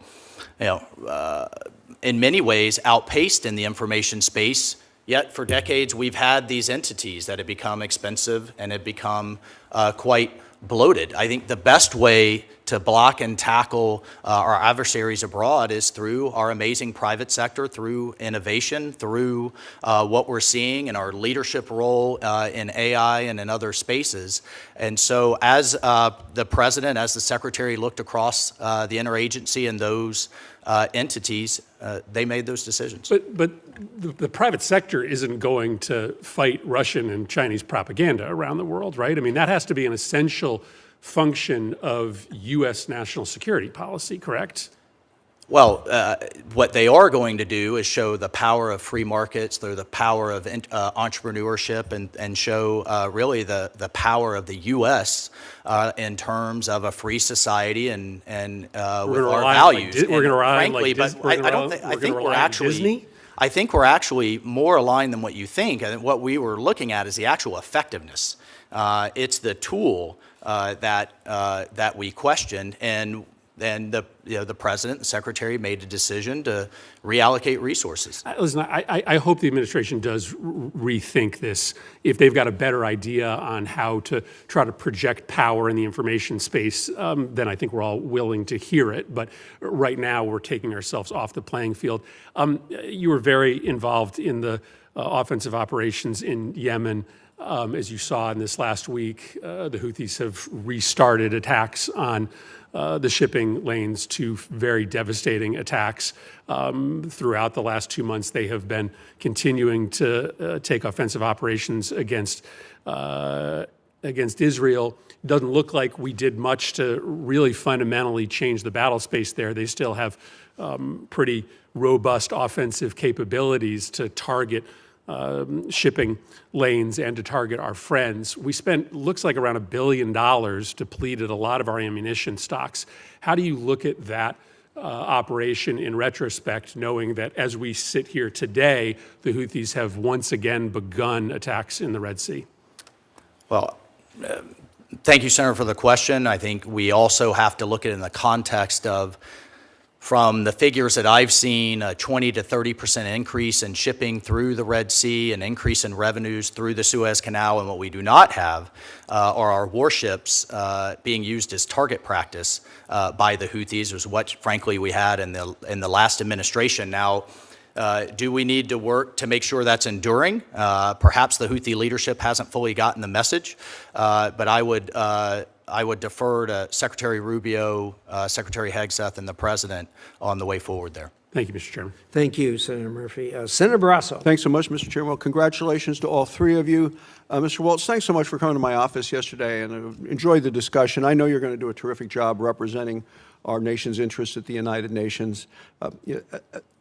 in many ways outpaced in the information space. Yet for decades, we've had these entities that have become expensive and have become quite bloated. I think the best way to block and tackle our adversaries abroad is through our amazing private sector, through innovation, through what we're seeing in our leadership role in AI and in other spaces. And so as the president, as the secretary looked across the interagency and those entities, they made those decisions. But the private sector isn't going to fight Russian and Chinese propaganda around the world, right? I mean, that has to be an essential function of U.S. national security policy, correct? Well, what they are going to do is show the power of free markets, the power of entrepreneurship, and show really the power of the U.S. In terms of a free society and with our values. We're going to rely on frankly, but I don't think I think we're actually Disney? I think we're actually more aligned than what you think. And what we were looking at is the actual effectiveness. It's the tool that we questioned, and the president and secretary made a decision to reallocate resources. Listen, I hope the administration does rethink this if they've got a better idea on how to try to project power in the information space. Then I think we're all willing to hear it. But right now, we're taking ourselves off the playing field. You were very involved in the offensive operations in Yemen. As you saw in this last week, the Houthis have restarted attacks on the shipping lanes, two very devastating attacks. Throughout the last 2 months, they have been continuing to take offensive operations against Israel. Doesn't look like we did much to really fundamentally change the battle space there. They still have pretty robust offensive capabilities to target shipping lanes and to target our friends. We spent, looks like around $1 billion, depleted a lot of our ammunition stocks. How do you look at that operation in retrospect, knowing that as we sit here today, the Houthis have once again begun attacks in the Red Sea? Well, thank you, Senator, for the question. I think we also have to look at it in the context of, from the figures that I've seen, a 20 to 30% increase in shipping through the Red Sea, an increase in revenues through the Suez Canal, and what we do not have are our warships being used as target practice by the Houthis, was what, frankly, we had in the last administration. Now, do we need to work to make sure that's enduring? Perhaps the Houthi leadership hasn't fully gotten the message, but I would defer to Secretary Rubio, Secretary Hegseth, and the President on the way forward there. Thank you, Mr. Chairman. Thank you, Senator Murphy. Senator Barrasso. Thanks so much, Mr. Chairman. Well, congratulations to all three of you. Mr. Waltz, thanks so much for coming to my office yesterday, and I enjoyed the discussion. I know you're going to do a terrific job representing our nation's interests at the United Nations.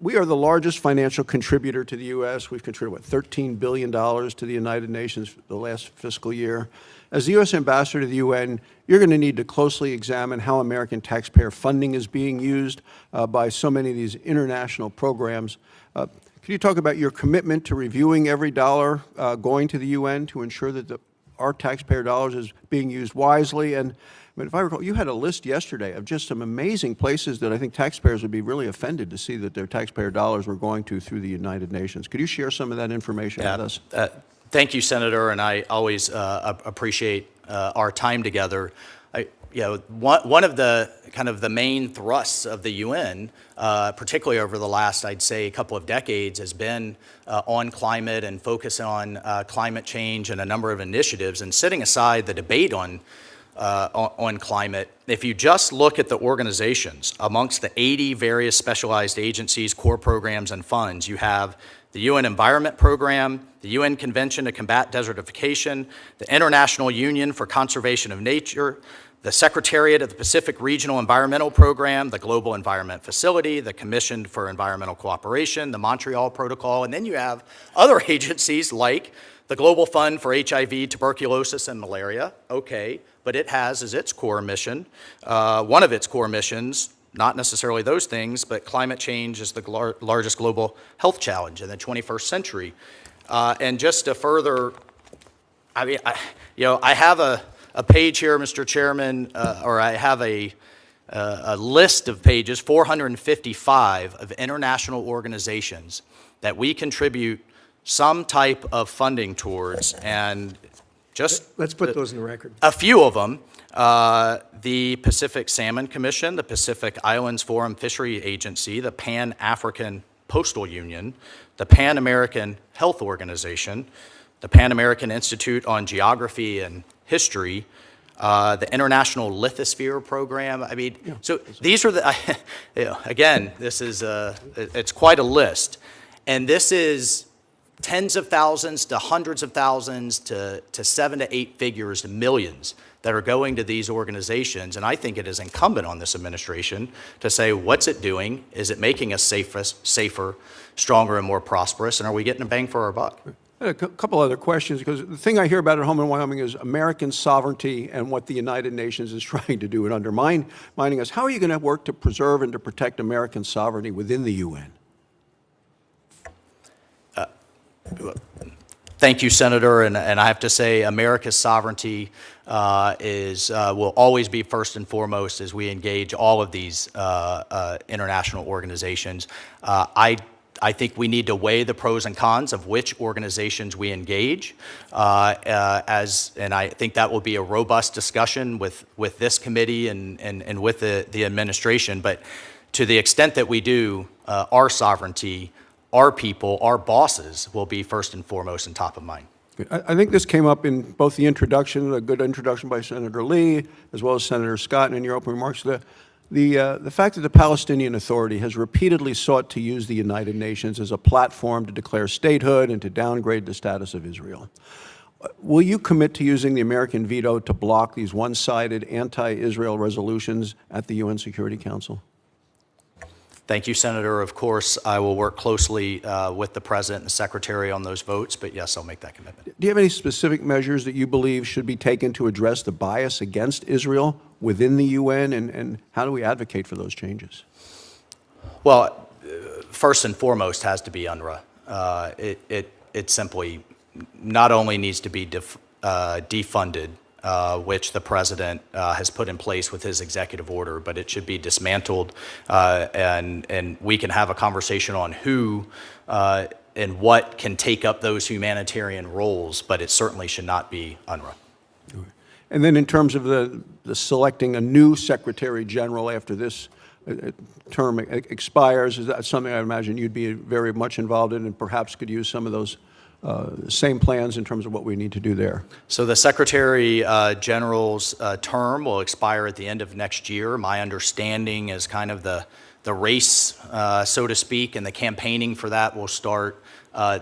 We are the largest financial contributor to the U.S. We've contributed, $13 billion to the United Nations the last fiscal year. As the U.S. ambassador to the UN, you're going to need to closely examine how American taxpayer funding is being used by so many of these international programs. Can you talk about your commitment to reviewing every dollar going to the UN to ensure that our taxpayer dollars is being used wisely? And if I recall, you had a list yesterday of just some amazing places that I think taxpayers would be really offended to see that their taxpayer dollars were going to through the United Nations. Could you share some of that information with us? Thank you, Senator, and I always appreciate our time together. One of the kind of the main thrusts of the UN, particularly over the last, I'd say, couple of decades, has been on climate and focus on climate change and a number of initiatives. And setting aside the debate on climate, if you just look at the organizations amongst the 80 various specialized agencies, core programs, and funds, you have the UN Environment Program, the UN Convention to Combat Desertification, the International Union for Conservation of Nature, the Secretariat of the Pacific Regional Environmental Program, the Global Environment Facility, the Commission for Environmental Cooperation, the Montreal Protocol, and then you have other agencies like the Global Fund for HIV, Tuberculosis, and Malaria. Okay, but it has as its core mission, one of its core missions, not necessarily those things, but climate change is the largest global health challenge in the 21st century. And just to further, I have a page here, Mr. Chairman, or I have a list of pages, 455 of international organizations that we contribute some type of funding towards, and just Let's put those in the record. a few of them. The Pacific Salmon Commission, the Pacific Islands Forum Fishery Agency, the Pan-African Postal Union, the Pan-American Health Organization, the Pan-American Institute on Geography and History, the International Lithosphere Program. So these are the, again, this is, it's quite a list. And this is tens of thousands to hundreds of thousands to 7 to 8 figures, millions that are going to these organizations. And I think it is incumbent on this administration to say, what's it doing? Is it making us safer, stronger, and more prosperous? And are we getting a bang for our buck? A couple other questions, because the thing I hear about at home in Wyoming is American sovereignty and what the United Nations is trying to do and undermining us. How are you going to work to preserve and to protect American sovereignty within the UN? Thank you, Senator, and I have to say America's sovereignty will always be first and foremost as we engage all of these international organizations. I think we need to weigh the pros and cons of which organizations we engage, and I think that will be a robust discussion with this committee and with the administration. But to the extent that we do, our sovereignty, our people, our bosses will be first and foremost and top of mind. I think this came up in both the introduction, a good introduction by Senator Lee, as well as Senator Scott, and in your opening remarks. The fact that the Palestinian Authority has repeatedly sought to use the United Nations as a platform to declare statehood and to downgrade the status of Israel. Will you commit to using the American veto to block these one-sided anti-Israel resolutions at the UN Security Council? Thank you, Senator. Of course, I will work closely with the President and the Secretary on those votes, but yes, I'll make that commitment. Do you have any specific measures that you believe should be taken to address the bias against Israel within the UN, and how do we advocate for those changes? Well, first and foremost has to be UNRWA. It simply not only needs to be defunded, which the President has put in place with his executive order, but it should be dismantled, and we can have a conversation on who and what can take up those humanitarian roles, but it certainly should not be UNRWA. And then in terms of the selecting a new Secretary General after this term expires, is that something I imagine you'd be very much involved in and perhaps could use some of those same plans in terms of what we need to do there? So the Secretary General's term will expire at the end of next year. My understanding is kind of the race, so to speak, and the campaigning for that will start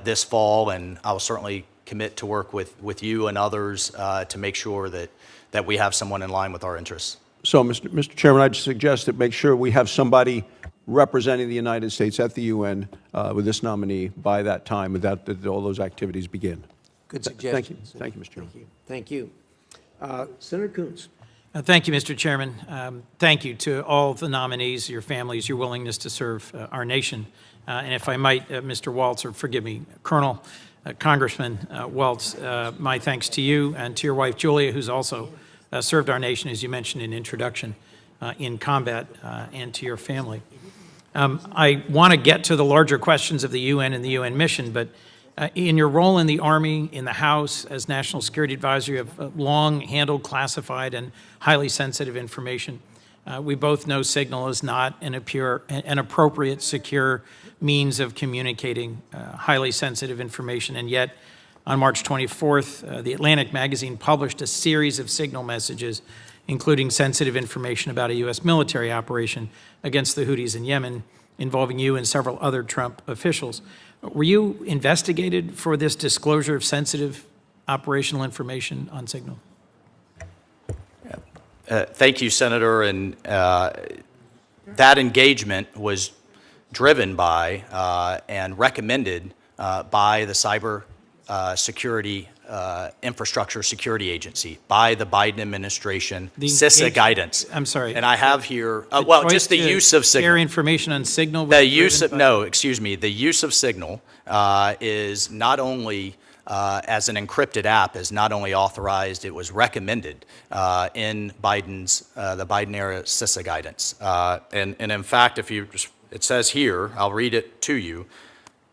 this fall, and I'll certainly commit to work with you and others to make sure that we have someone in line with our interests. So, Mr. Chairman, I'd suggest that make sure we have somebody representing the United States at the UN with this nominee by that time, with that all those activities begin. Good Thank you. suggestion. Thank you, Mr. Chairman. Thank you. Senator Coons. Thank you, Mr. Chairman. Thank you to all the nominees, your families, your willingness to serve our nation. And if I might, Mr. Waltz, or forgive me, Colonel, Congressman Waltz, my thanks to you and to your wife, Julia, who's also served our nation, as you mentioned in introduction, in combat, and to your family. I want to get to the larger questions of the UN and the UN mission, but in your role in the Army, in the House, as National Security Advisor, you have long handled classified and highly sensitive information. We both know Signal is not an appropriate, secure means of communicating highly sensitive information, and yet on March 24th, the Atlantic magazine published a series of Signal messages, including sensitive information about a U.S. military operation against the Houthis in Yemen, involving you and several other Trump officials. Were you investigated for this disclosure of sensitive operational information on Signal? Thank you, Senator. And that engagement was driven by and recommended by the Cyber Security Infrastructure Security Agency, by the Biden administration, CISA guidance. I'm sorry. And I have here, well, just the use of Signal. Share information on Signal? The use of, no, excuse me, the use of Signal is not only as an encrypted app, is not only authorized, it was recommended in Biden's, the Biden era CISA guidance. And in fact, if you just, it says here, I'll read it to you.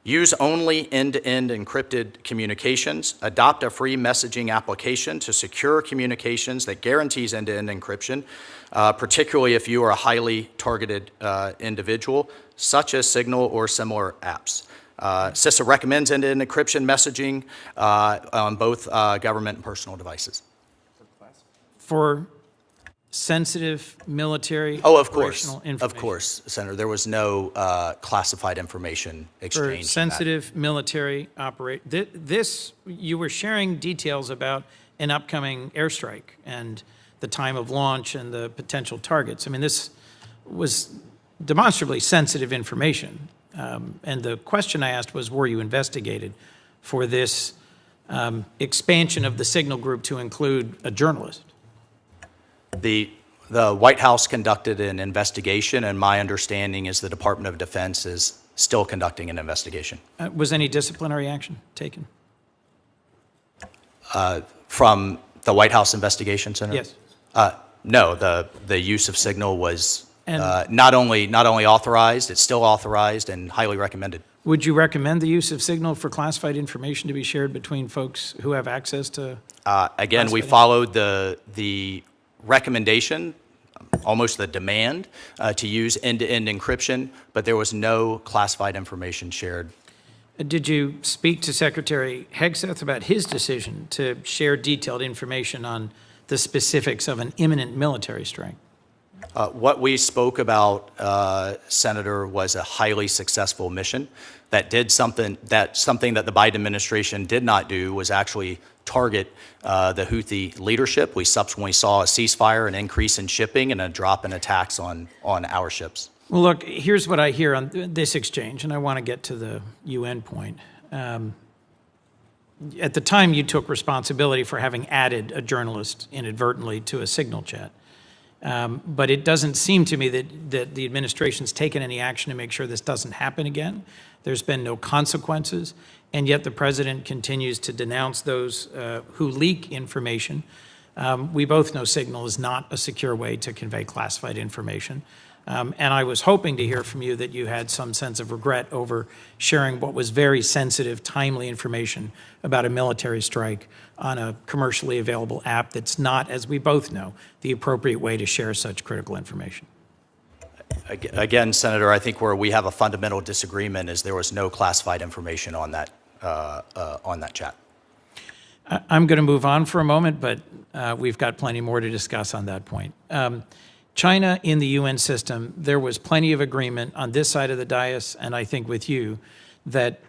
Use only end-to-end encrypted communications. Adopt a free messaging application to secure communications that guarantees end-to-end encryption, particularly if you are a highly targeted individual, such as Signal or similar apps. CISA recommends end-to-end encryption messaging on both government and personal devices. For sensitive military operational information? Of course, Senator. There was no classified information exchange. For sensitive military this, you were sharing details about an upcoming airstrike and the time of launch and the potential targets. I mean, this was demonstrably sensitive information. And the question I asked was, were you investigated for this expansion of the Signal Group to include a journalist? The White House conducted an investigation, and my understanding is the Department of Defense is still conducting an investigation. Was any disciplinary action taken? From the White House investigation, Senator? Yes. No, the use of Signal was not only authorized, it's still authorized and highly recommended. Would you recommend the use of Signal for classified information to be shared between folks who have access to? Again, we followed the recommendation, almost the demand, to use end-to-end encryption, but there was no classified information shared. Did you speak to Secretary Hegseth about his decision to share detailed information on the specifics of an imminent military strike? What we spoke about, Senator, was a highly successful mission that did something that the Biden administration did not do, was actually target the Houthi leadership. We subsequently saw a ceasefire, an increase in shipping, and a drop in attacks on our ships. Well, look, here's what I hear on this exchange, and I want to get to the UN point. At the time, you took responsibility for having added a journalist inadvertently to a signal chat. But it doesn't seem to me that the administration's taken any action to make sure this doesn't happen again. There's been no consequences, and yet the president continues to denounce those who leak information. We both know Signal is not a secure way to convey classified information. And I was hoping to hear from you that you had some sense of regret over sharing what was very sensitive, timely information about a military strike on a commercially available app that's not, as we both know, the appropriate way to share such critical information. Again, Senator, I think where we have a fundamental disagreement is there was no classified information on that chat. I'm going to move on for a moment, but we've got plenty more to discuss on that point. China in the UN system, there was plenty of agreement on this side of the dais, and I think with you, that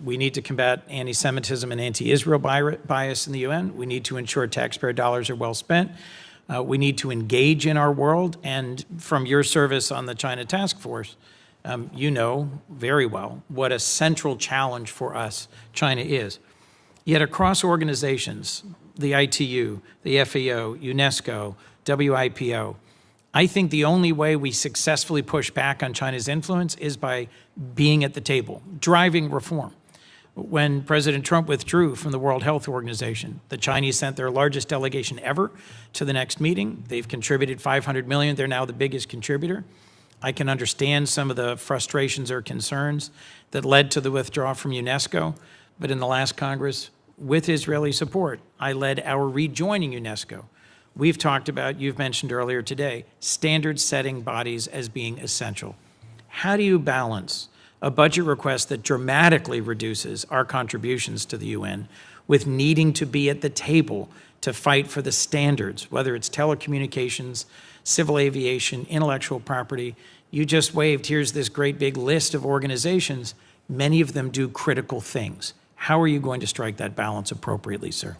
we need to combat anti-Semitism and anti-Israel bias in the UN. We need to ensure taxpayer dollars are well spent. We need to engage in our world. And from your service on the China Task Force, you know very well what a central challenge for us China is. Yet across organizations, the ITU, the FAO, UNESCO, WIPO, I think the only way we successfully push back on China's influence is by being at the table, driving reform. When President Trump withdrew from the World Health Organization, the Chinese sent their largest delegation ever to the next meeting. They've contributed $500 million. They're now the biggest contributor. I can understand some of the frustrations or concerns that led to the withdrawal from UNESCO, but in the last Congress, with Israeli support, I led our rejoining UNESCO. We've talked about, you've mentioned earlier today, standard-setting bodies as being essential. How do you balance a budget request that dramatically reduces our contributions to the UN with needing to be at the table to fight for the standards, whether it's telecommunications, civil aviation, intellectual property? You just waved, here's this great big list of organizations. Many of them do critical things. How are you going to strike that balance appropriately, sir?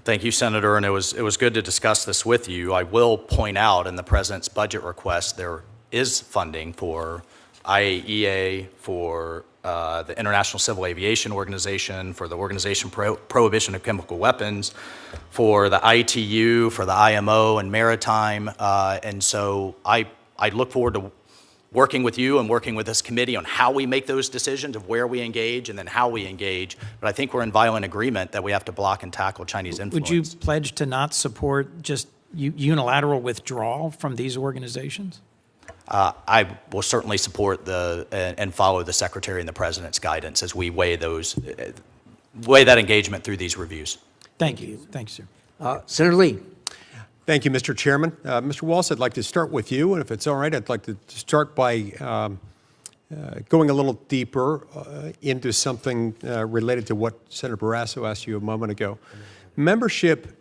Thank you, Senator, and it was good to discuss this with you. I will point out in the President's budget request there is funding for IAEA, for the International Civil Aviation Organization, for the Organization Prohibition of Chemical Weapons, for the ITU, for the IMO and Maritime, and so I look forward to working with you and working with this committee on how we make those decisions of where we engage and then how we engage. But I think we're in violent agreement that we have to block and tackle Chinese influence. Would you pledge to not support just unilateral withdrawal from these organizations? I will certainly support and follow the Secretary and the President's guidance as we weigh that engagement through these reviews. Thank you. Thank you, sir. Senator Lee. Thank you, Mr. Chairman. Mr. Waltz, I'd like to start with you, and if it's all right, I'd like to start by going a little deeper into something related to what Senator Barrasso asked you a moment ago. Membership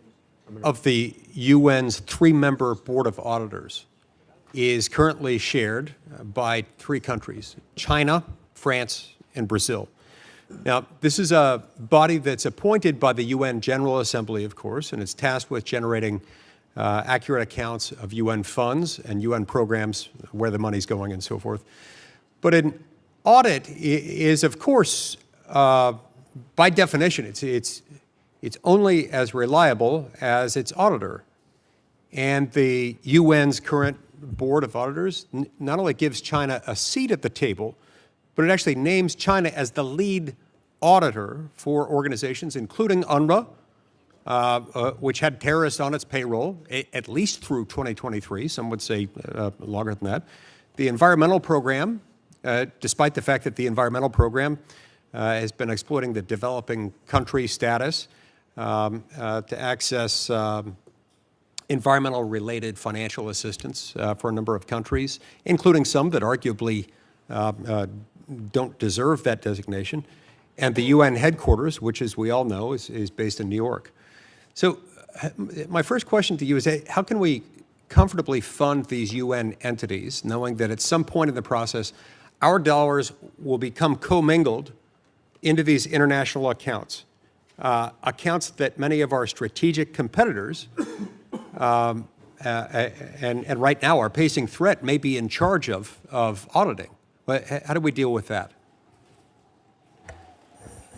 of the UN's three-member Board of Auditors is currently shared by three countries: China, France, and Brazil. Now, this is a body that's appointed by the UN General Assembly, of course, and it's tasked with generating accurate accounts of UN funds and UN programs, where the money's going and so forth. But an audit is, of course, by definition, it's only as reliable as its auditor. And the UN's current Board of Auditors not only gives China a seat at the table, but it actually names China as the lead auditor for organizations, including UNRWA, which had terrorists on its payroll, at least through 2023, some would say longer than that. The environmental program, despite the fact that the environmental program has been exploiting the developing country status to access environmental-related financial assistance for a number of countries, including some that arguably don't deserve that designation, and the UN headquarters, which, as we all know, is based in New York. So my first question to you is, how can we comfortably fund these UN entities, knowing that at some point in the process, our dollars will become commingled into these international accounts, accounts that many of our strategic competitors and right now our pacing threat may be in charge of auditing? How do we deal with that?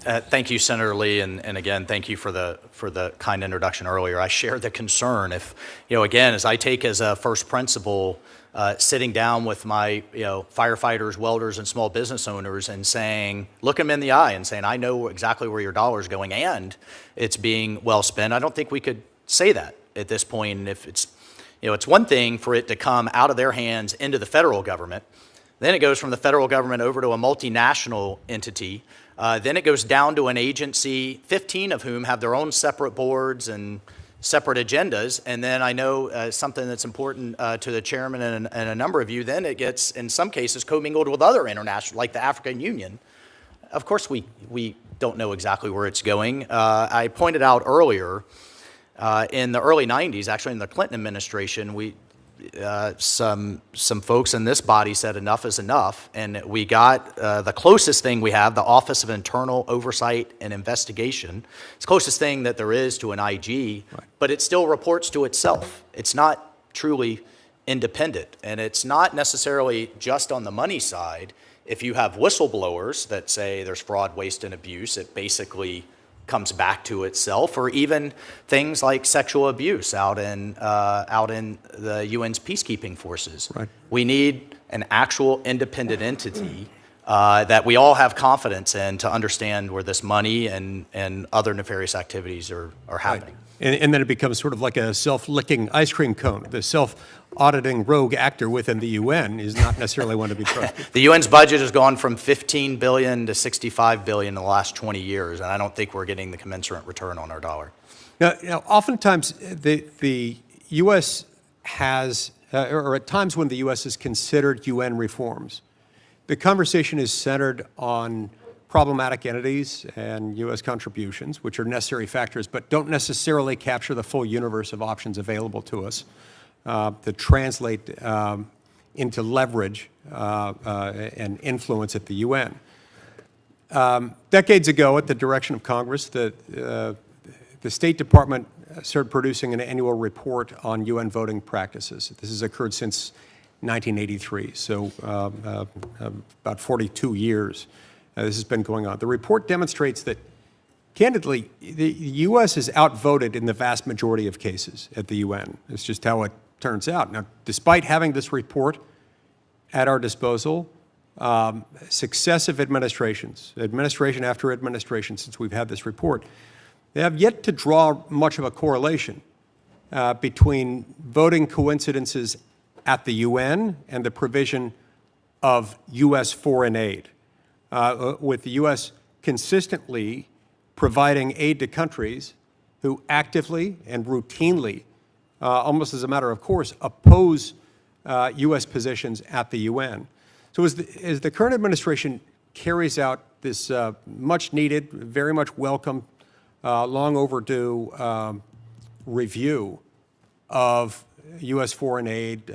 Thank you, Senator Lee, and again, thank you for the kind introduction earlier. I share the concern. If, again, as I take as a first principle, sitting down with my, firefighters, welders, and small business owners and saying, look them in the eye and saying, I know exactly where your dollar's going and it's being well spent. I don't think we could say that at this point. And if it's, it's one thing for it to come out of their hands into the federal government. Then it goes from the federal government over to a multinational entity. Then it goes down to an agency, 15 of whom have their own separate boards and separate agendas. And then I know something that's important to the chairman and a number of you, then it gets, in some cases, commingled with other international, like the African Union. Of course, we don't know exactly where it's going. I pointed out earlier, in the early 90s, actually in the Clinton administration, some folks in this body said enough is enough, and we got the closest thing we have, the Office of Internal Oversight and Investigation. It's the closest thing that there is to an IG, right, but it still reports to itself. It's not truly independent, and it's not necessarily just on the money side. If you have whistleblowers that say there's fraud, waste, and abuse, it basically comes back to itself, or even things like sexual abuse out in the UN's peacekeeping forces. Right. We need an actual independent entity that we all have confidence in to understand where this money and other nefarious activities are happening. Right. And then it becomes sort of like a self-licking ice cream cone. The self-auditing rogue actor within the UN is not necessarily one to be trusted. The UN's budget has gone from $15 billion to $65 billion in the last 20 years, and I don't think we're getting the commensurate return on our dollar. Now oftentimes the U.S. has, or at times when the U.S. has considered UN reforms, the conversation is centered on problematic entities and U.S. contributions, which are necessary factors, but don't necessarily capture the full universe of options available to us to translate into leverage and influence at the UN. Decades ago, at the direction of Congress, the State Department started producing an annual report on UN voting practices. This has occurred since 1983, so about 42 years. This has been going on. The report demonstrates that, candidly, the U.S. is outvoted in the vast majority of cases at the UN. It's just how it turns out. Now, despite having this report at our disposal, successive administrations, administration after administration since we've had this report, they have yet to draw much of a correlation between voting coincidences at the UN and the provision of U.S. foreign aid. With the U.S. consistently providing aid to countries who actively and routinely, almost as a matter of course, oppose U.S. positions at the UN. So as the current administration carries out this much needed, very much welcome, long overdue review of U.S. foreign aid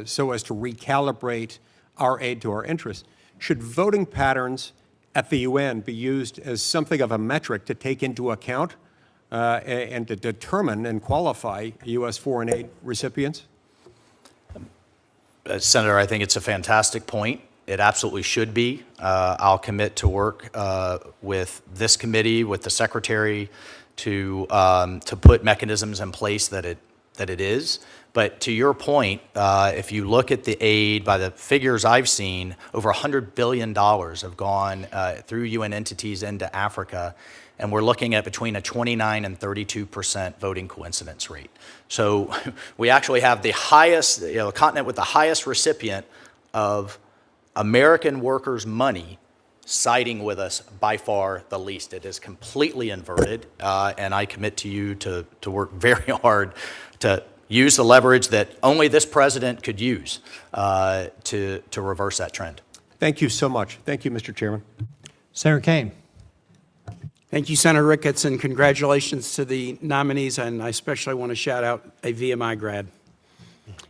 so as to recalibrate our aid to our interests, should voting patterns at the UN be used as something of a metric to take into account and to determine and qualify U.S. foreign aid recipients? Senator, I think it's a fantastic point. It absolutely should be. I'll commit to work with this committee, with the Secretary, to put mechanisms in place that it is. But to your point, if you look at the aid, by the figures I've seen, over $100 billion have gone through UN entities into Africa, and we're looking at between a 29 and 32% voting coincidence rate. So we actually have the highest, the continent with the highest recipient of American workers' money siding with us by far the least. It is completely inverted, and I commit to you to work very hard to use the leverage that only this president could use to reverse that trend. Thank you so much. Thank you, Mr. Chairman. Senator Kane. Thank you, Senator Ricketts, and congratulations to the nominees. And I especially want to shout out a VMI grad,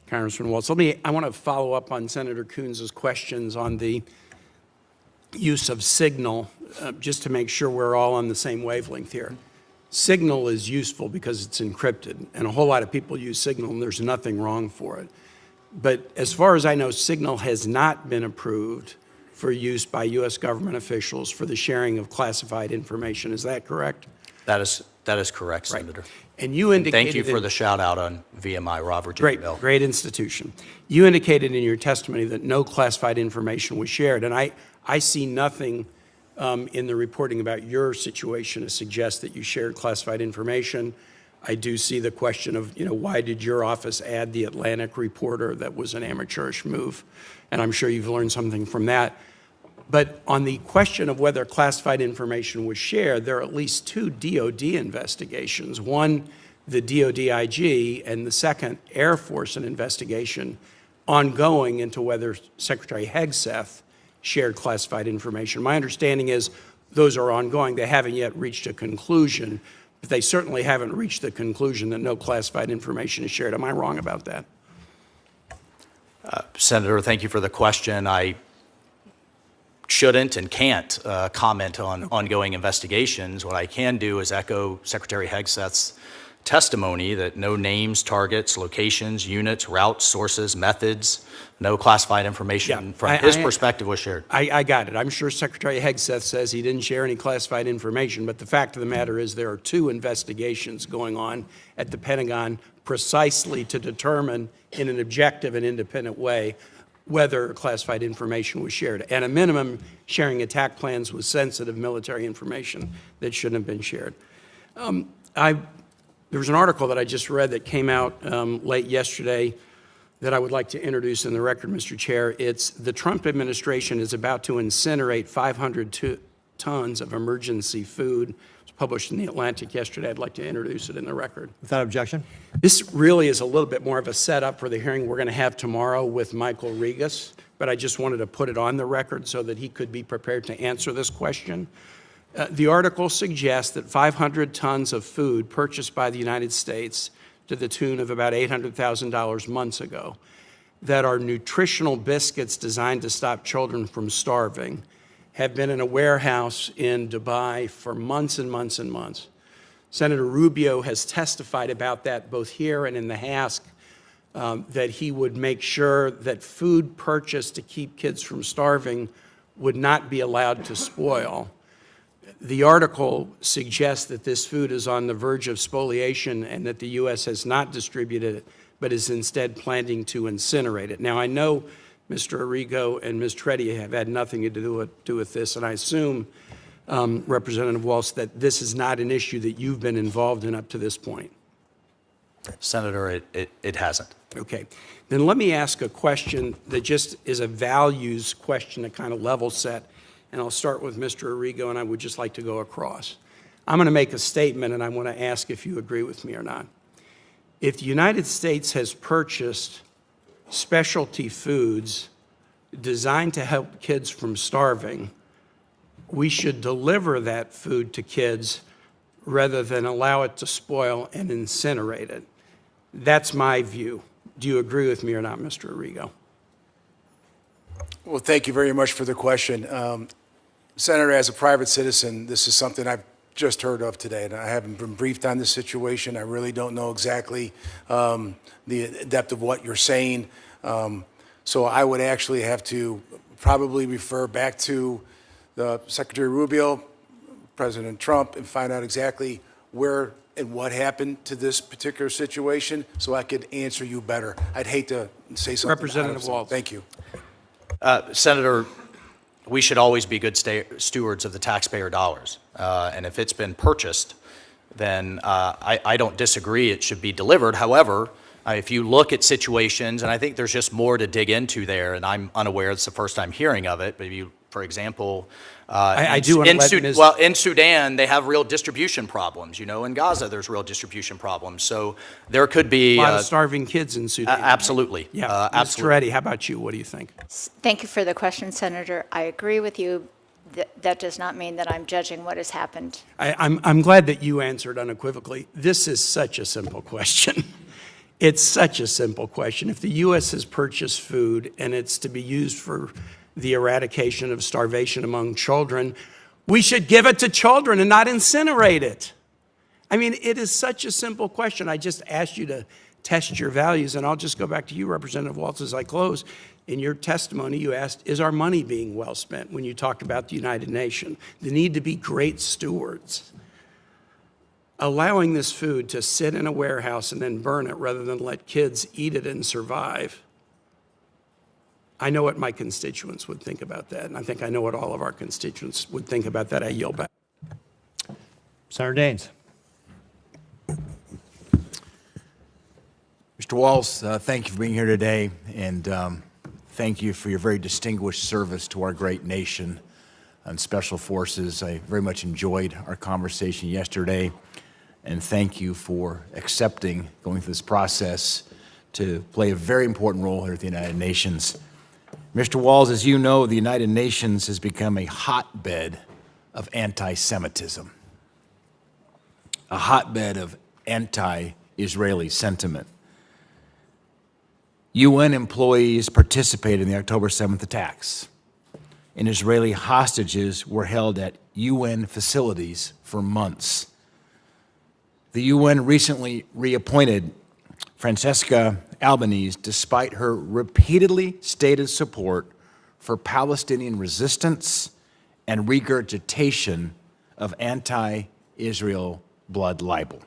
Congressman Waltz. I want to follow up on Senator Coons' questions on the use of Signal, just to make sure we're all on the same wavelength here. Signal is useful because it's encrypted, and a whole lot of people use Signal, and there's nothing wrong for it. But as far as I know, Signal has not been approved for use by U.S. government officials for the sharing of classified information. Is that correct? That is correct, Senator. And you indicated... Thank you for the shout out on VMI, Raw Virginia Bell. Great institution. You indicated in your testimony that no classified information was shared, and I see nothing in the reporting about your situation to suggest that you shared classified information. I do see the question of, why did your office add the Atlantic reporter? That was an amateurish move, and I'm sure you've learned something from that. But on the question of whether classified information was shared, there are at least 2 DOD investigations. One, the DOD IG, and the second, Air Force, an investigation ongoing into whether Secretary Hegseth shared classified information. My understanding is those are ongoing. They haven't yet reached a conclusion, but they certainly haven't reached the conclusion that no classified information is shared. Am I wrong about that? Senator, thank you for the question. I shouldn't and can't comment on ongoing investigations. What I can do is echo Secretary Hegseth's testimony that no names, targets, locations, units, routes, sources, methods, no classified information from his perspective was shared. I got it. I'm sure Secretary Hegseth says he didn't share any classified information, but the fact of the matter is there are 2 investigations going on at the Pentagon precisely to determine in an objective and independent way whether classified information was shared. At a minimum, sharing attack plans with sensitive military information that shouldn't have been shared. There was an article that I just read that came out late yesterday that I would like to introduce in the record, Mr. Chair. It's the Trump administration is about to incinerate 500 tons of emergency food. It was published in The Atlantic yesterday. I'd like to introduce it in the record. Without objection. This really is a little bit more of a setup for the hearing we're going to have tomorrow with Michael Regas, but I just wanted to put it on the record so that he could be prepared to answer this question. The article suggests that 500 tons of food purchased by the United States to the tune of about $800,000 months ago that are nutritional biscuits designed to stop children from starving have been in a warehouse in Dubai for months and months and months. Senator Rubio has testified about that both here and in the House, that he would make sure that food purchased to keep kids from starving would not be allowed to spoil. The article suggests that this food is on the verge of spoliation and that the U.S. has not distributed it, but is instead planning to incinerate it. Now, I know Mr. Arrigo and Ms. Treddy have had nothing to do with this, and I assume, Representative Waltz, that this is not an issue that you've been involved in up to this point. Senator, it hasn't. Okay. Then let me ask a question that just is a values question to kind of level set. And I'll start with Mr. Arrigo, and I would just like to go across. I'm going to make a statement, and I want to ask if you agree with me or not. If the United States has purchased specialty foods designed to help kids from starving, we should deliver that food to kids rather than allow it to spoil and incinerate it. That's my view. Do you agree with me or not, Mr. Arrigo? Well, thank you very much for the question. Senator, as a private citizen, this is something I've just heard of today, and I haven't been briefed on this situation. I really don't know exactly the depth of what you're saying. So I would actually have to probably refer back to the Secretary Rubio, President Trump, and find out exactly where and what happened to this particular situation so I could answer you better. I'd hate to say something. Representative Waltz. Thank you. Senator, we should always be good stewards of the taxpayer dollars. And if it's been purchased, then I don't disagree it should be delivered. However, if you look at situations, and I think there's just more to dig into there, and I'm unaware, it's the first time hearing of it, but if you For example, I do wanna let Ms. well, in Sudan, they have real distribution problems. You know, in Gaza, there's real distribution problems. So there could be A lot of starving kids in Sudan. absolutely. Yeah. Ms. Absolutely. Toretti, how about you? What do you think? Thank you for the question, Senator. I agree with you. That does not mean that I'm judging what has happened. I'm glad that you answered unequivocally. This is such a simple question. It's such a simple question. If the U.S. has purchased food and it's to be used for the eradication of starvation among children, we should give it to children and not incinerate it. I mean, it is such a simple question. I just asked you to test your values, and I'll just go back to you, Representative Waltz, as I close. In your testimony, you asked, is our money being well spent when you talked about the United Nations? The need to be great stewards. Allowing this food to sit in a warehouse and then burn it rather than let kids eat it and survive, I know what my constituents would think about that, and I think I know what all of our constituents would think about that. I yield back. Senator Daines. Mr. Waltz, thank you for being here today, and thank you for your very distinguished service to our great nation and Special Forces. I very much enjoyed our conversation yesterday, and thank you for accepting going through this process to play a very important role here at the United Nations. Mr. Waltz, as you know, the United Nations has become a hotbed of anti-Semitism, a hotbed of anti-Israeli sentiment. UN employees participated in the October 7th attacks, and Israeli hostages were held at UN facilities for months. The UN recently reappointed Francesca Albanese despite her repeatedly stated support for Palestinian resistance and regurgitation of anti-Israel blood libel.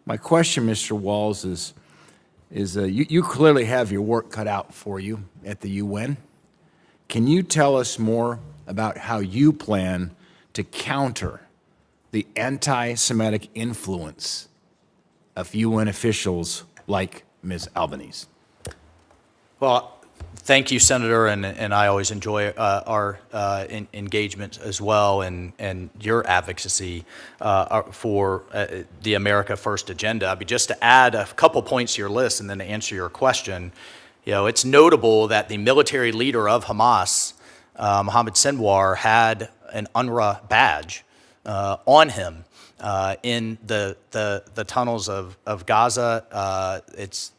My question, Mr. Waltz, is you clearly have your work cut out for you at the UN. Can you tell us more about how you plan to counter the anti-Semitic influence of UN officials like Ms. Albanese? Well, thank you, Senator, and I always enjoy our engagement as well, and your advocacy for the America First agenda. I mean, just to add a couple points to your list and then to answer your question, you know, it's notable that the military leader of Hamas, Mohammed Sinwar, had an UNRWA badge on him in the tunnels of Gaza.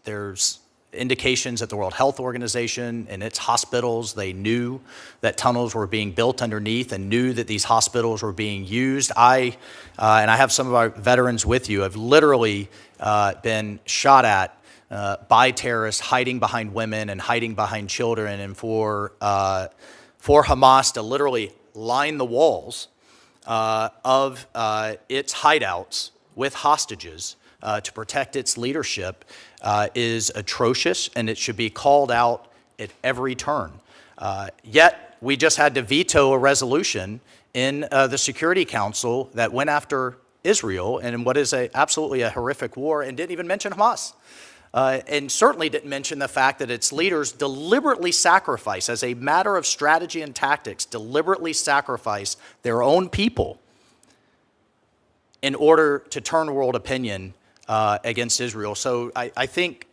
There's indications that the World Health Organization and its hospitals, they knew that tunnels were being built underneath and knew that these hospitals were being used. And I have some of our veterans with you, have literally been shot at by terrorists hiding behind women and hiding behind children, and for Hamas to literally line the walls of its hideouts with hostages to protect its leadership is atrocious, and it should be called out at every turn. Yet, we just had to veto a resolution in the Security Council that went after Israel in what is absolutely a horrific war, and didn't even mention Hamas. And certainly didn't mention the fact that its leaders deliberately sacrifice, as a matter of strategy and tactics, deliberately sacrifice their own people in order to turn world opinion against Israel. So I think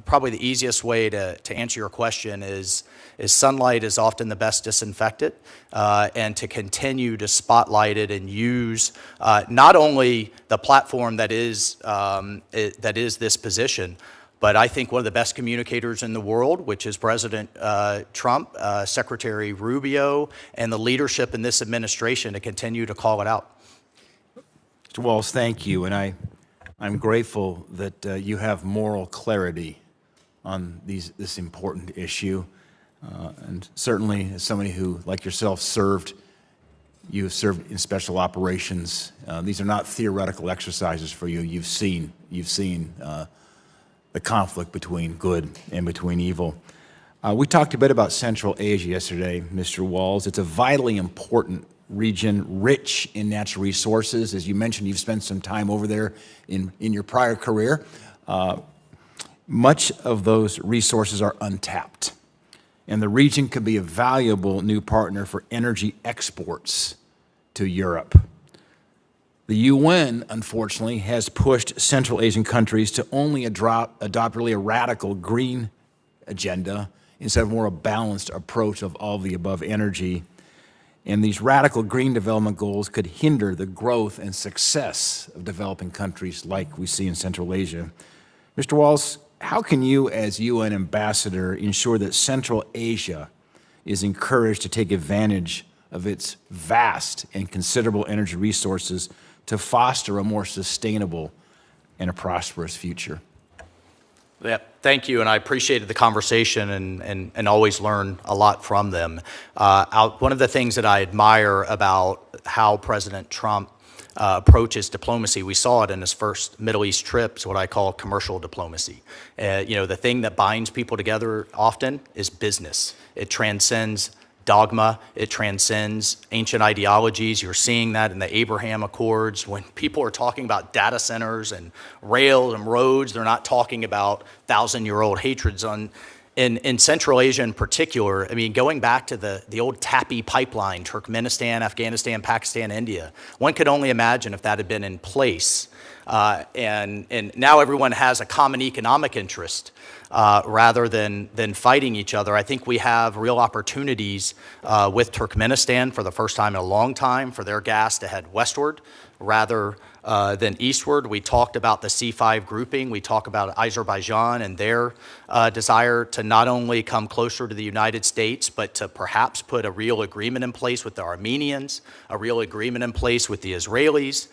probably the easiest way to answer your question is sunlight is often the best disinfectant, and to continue to spotlight it and use not only the platform that is this position, but I think one of the best communicators in the world, which is President Trump, Secretary Rubio, and the leadership in this administration to continue to call it out. Mr. Waltz, thank you, and I'm grateful that you have moral clarity on this important issue. And certainly, as somebody who, like yourself, you have served in special operations. These are not theoretical exercises for you. You've seen the conflict between good and between evil. We talked a bit about Central Asia yesterday, Mr. Waltz. It's a vitally important region, rich in natural resources. As you mentioned, you've spent some time over there in your prior career. Much of those resources are untapped. and the region could be a valuable new partner for energy exports to Europe. The UN, unfortunately, has pushed Central Asian countries to only adopt really a radical green agenda instead of more a balanced approach of all the above energy. And these radical green development goals could hinder the growth and success of developing countries like we see in Central Asia. Mr. Waltz, how can you, as UN ambassador, ensure that Central Asia is encouraged to take advantage of its vast and considerable energy resources to foster a more sustainable and a prosperous future? Yeah, thank you, and I appreciated the conversation and always learn a lot from them. One of the things that I admire about how President Trump approaches diplomacy, we saw it in his first Middle East trip, is what I call commercial diplomacy. The thing that binds people together often is business. It transcends dogma. It transcends ancient ideologies. You're seeing that in the Abraham Accords. When people are talking about data centers and rail and roads, they're not talking about thousand-year-old hatreds in Central Asia in particular. I mean, going back to the old TAPI pipeline, Turkmenistan, Afghanistan, Pakistan, India, one could only imagine if that had been in place. And now everyone has a common economic interest rather than fighting each other. I think we have real opportunities with Turkmenistan for the first time in a long time for their gas to head westward rather than eastward. We talked about the C5 grouping. We talk about Azerbaijan and their desire to not only come closer to the United States, but to perhaps put a real agreement in place with the Armenians, a real agreement in place with the Israelis,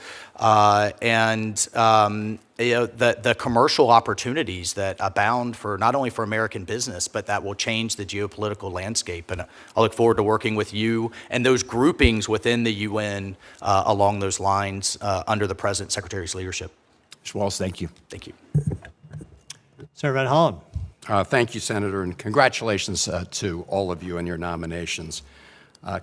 the commercial opportunities that abound for not only for American business, but that will change the geopolitical landscape. And I look forward to working with you and those groupings within the UN along those lines under the President Secretary's leadership. Mr. Waltz, thank you. Thank you. Senator Van Hollen. Thank you, Senator, and congratulations to all of you on your nominations.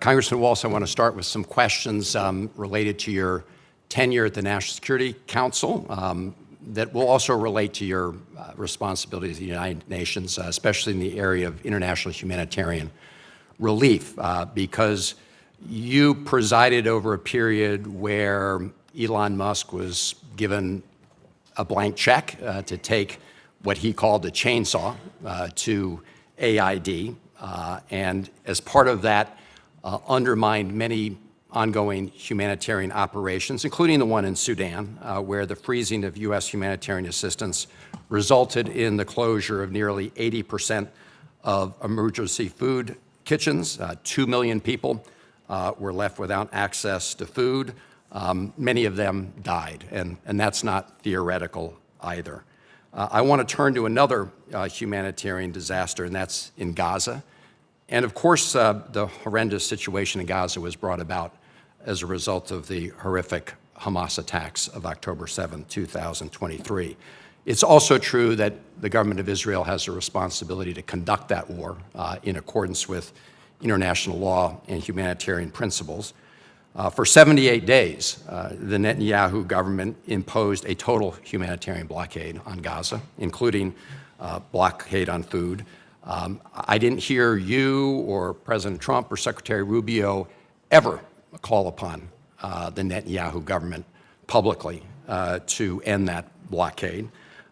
Congressman Waltz, I want to start with some questions related to your tenure at the National Security Council that will also relate to your responsibilities at the United Nations, especially in the area of international humanitarian relief, because you presided over a period where Elon Musk was given a blank check to take what he called a chainsaw to AID, and as part of that, undermined many ongoing humanitarian operations, including the one in Sudan, where the freezing of U.S. humanitarian assistance resulted in the closure of nearly 80% of emergency food kitchens. 2 million people were left without access to food. Many of them died, and that's not theoretical either. I want to turn to another humanitarian disaster, and that's in Gaza. And of course, the horrendous situation in Gaza was brought about as a result of the horrific Hamas attacks of October 7, 2023. It's also true that the government of Israel has a responsibility to conduct that war in accordance with international law and humanitarian principles. For 78 days, the Netanyahu government imposed a total humanitarian blockade on Gaza, including blockade on food. I didn't hear you or President Trump or Secretary Rubio ever call upon the Netanyahu government publicly to end that blockade.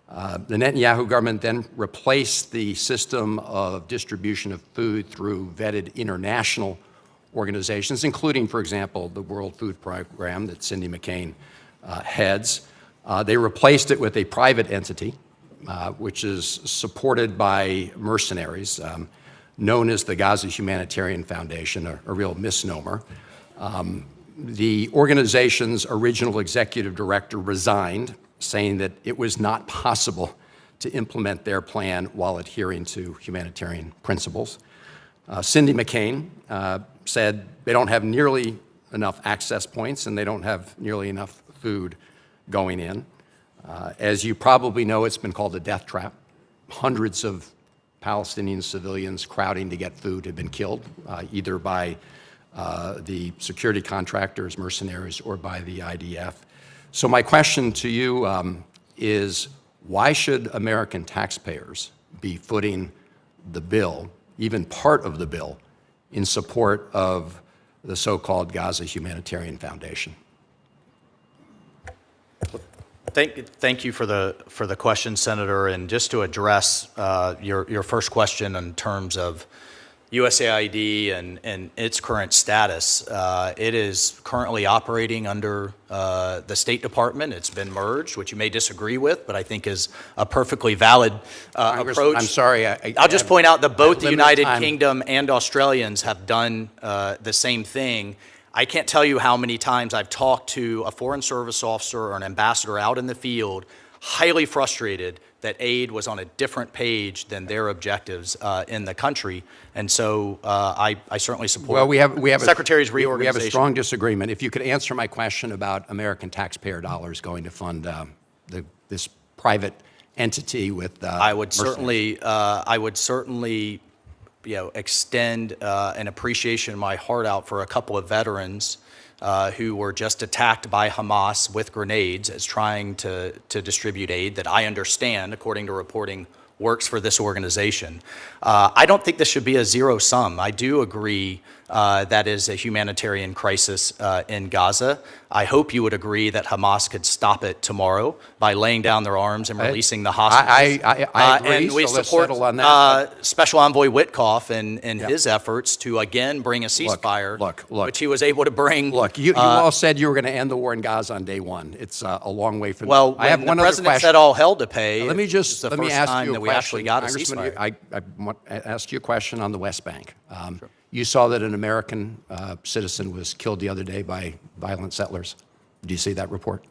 The Netanyahu government then replaced the system of distribution of food through vetted international organizations, including, for example, the World Food Program that Cindy McCain heads. They replaced it with a private entity, which is supported by mercenaries, known as the Gaza Humanitarian Foundation, a real misnomer. The organization's original executive director resigned, saying that it was not possible to implement their plan while adhering to humanitarian principles. Cindy McCain said they don't have nearly enough access points and they don't have nearly enough food going in. As you probably know, it's been called a death trap. Hundreds of Palestinian civilians crowding to get food have been killed, either by the security contractors, mercenaries, or by the IDF. So my question to you is, why should American taxpayers be footing the bill, even part of the bill, in support of the so-called Gaza Humanitarian Foundation? Thank you for the question, Senator. And just to address your first question in terms of USAID and its current status, it is currently operating under the State Department. It's been merged, which you may disagree with, but I think is a perfectly valid approach. I'm sorry. I'll just point out that both the United time. Kingdom and Australians have done the same thing. I can't tell you how many times I've talked to a Foreign Service officer or an ambassador out in the field, highly frustrated that aid was on a different page than their objectives in the country. And so I certainly support the Secretary's reorganization. We have a strong disagreement. If you could answer my question about American taxpayer dollars going to fund this private entity with I would certainly extend an appreciation in my heart out for a couple of veterans who were just attacked by Hamas with grenades as trying to distribute aid that I understand, according to reporting, works for this organization. I don't think this should be a zero sum. I do agree that is a humanitarian crisis in Gaza. I hope you would agree that Hamas could stop it tomorrow by laying down their arms and releasing the hostages. I agree, and we so let's support settle on that. Special Envoy Witkoff and his efforts to again bring a ceasefire, which he was able to bring. Look, you all said you were going to end the war in Gaza on day one. It's a long way from. Well, I have when one the other president question. said all hell to pay. Let me it was the let me first ask time you a that we actually got a Congressman, ceasefire. I asked you a question on the West Bank. You saw that an American citizen was killed the other day by violent settlers. Do you see that report?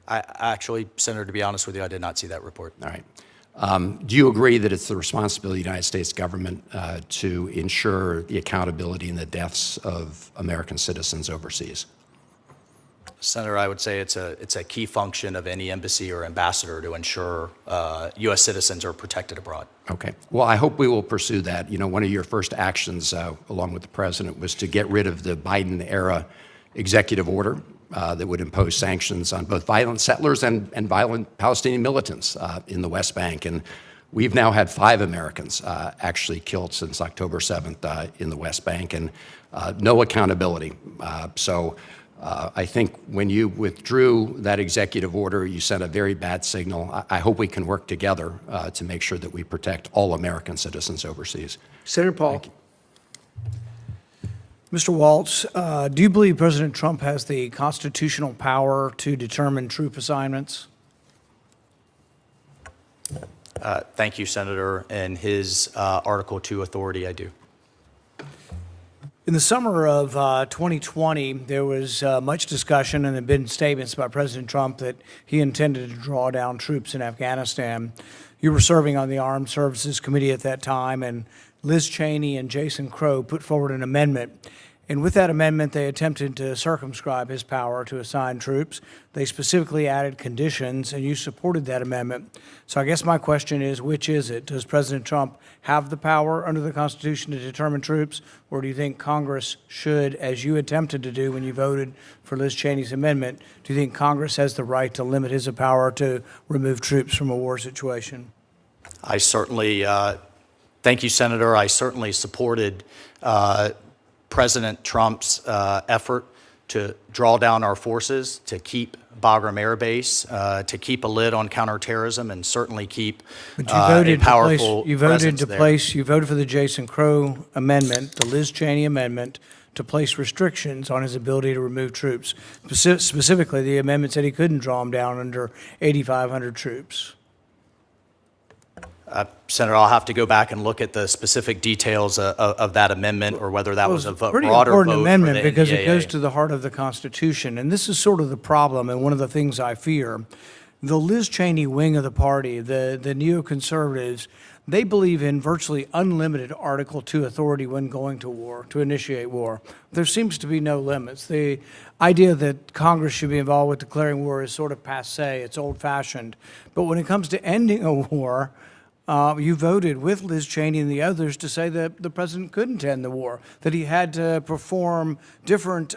I actually, Senator, to be honest with you, I did not see that report. All right. Do you agree that it's the responsibility of the United States government to ensure the accountability in the deaths of American citizens overseas? Senator, I would say it's a key function of any embassy or ambassador to ensure U.S. citizens are protected abroad. Okay. Well, I hope we will pursue that. You know, one of your first actions, along with the president, was to get rid of the Biden-era executive order that would impose sanctions on both violent settlers and violent Palestinian militants in the West Bank. And we've now had 5 Americans actually killed since October 7th in the West Bank, and no accountability. I think when you withdrew that executive order, you sent a very bad signal. I hope we can work together to make sure that we protect all American citizens overseas. Senator Paul. Mr. Waltz, do you believe President Trump has the constitutional power to determine troop assignments? Thank you, Senator. And his Article 2 authority, I do. In the summer of 2020, there was much discussion and there have been statements by President Trump that he intended to draw down troops in Afghanistan. You were serving on the Armed Services Committee at that time, and Liz Cheney and Jason Crow put forward an amendment. And with that amendment, they attempted to circumscribe his power to assign troops. They specifically added conditions, and you supported that amendment. So I guess my question is, which is it? Does President Trump have the power under the Constitution to determine troops, or do you think Congress should, as you attempted to do when you voted for Liz Cheney's amendment, do you think Congress has the right to limit his power to remove troops from a war situation? I certainly, thank you, Senator. I certainly supported President Trump's effort to draw down our forces, to keep Bagram Air Base, to keep a lid on counterterrorism, and certainly keep a powerful presence there. You voted for the Jason Crow amendment, the Liz Cheney amendment, to place restrictions on his ability to remove troops. Specifically, the amendment said he couldn't draw them down under 8,500 troops. Senator, I'll have to go back and look at the specific details of that amendment, or whether that was a broader vote. Pretty important amendment for the because it NDAA. goes to the heart of the Constitution, and this is sort of the problem and one of the things I fear. The Liz Cheney wing of the party, the neoconservatives, they believe in virtually unlimited Article 2 authority when going to war, to initiate war. There seems to be no limits. The idea that Congress should be involved with declaring war is sort of passé, it's old-fashioned. But when it comes to ending a war, you voted with Liz Cheney and the others to say that the president couldn't end the war, that he had to perform different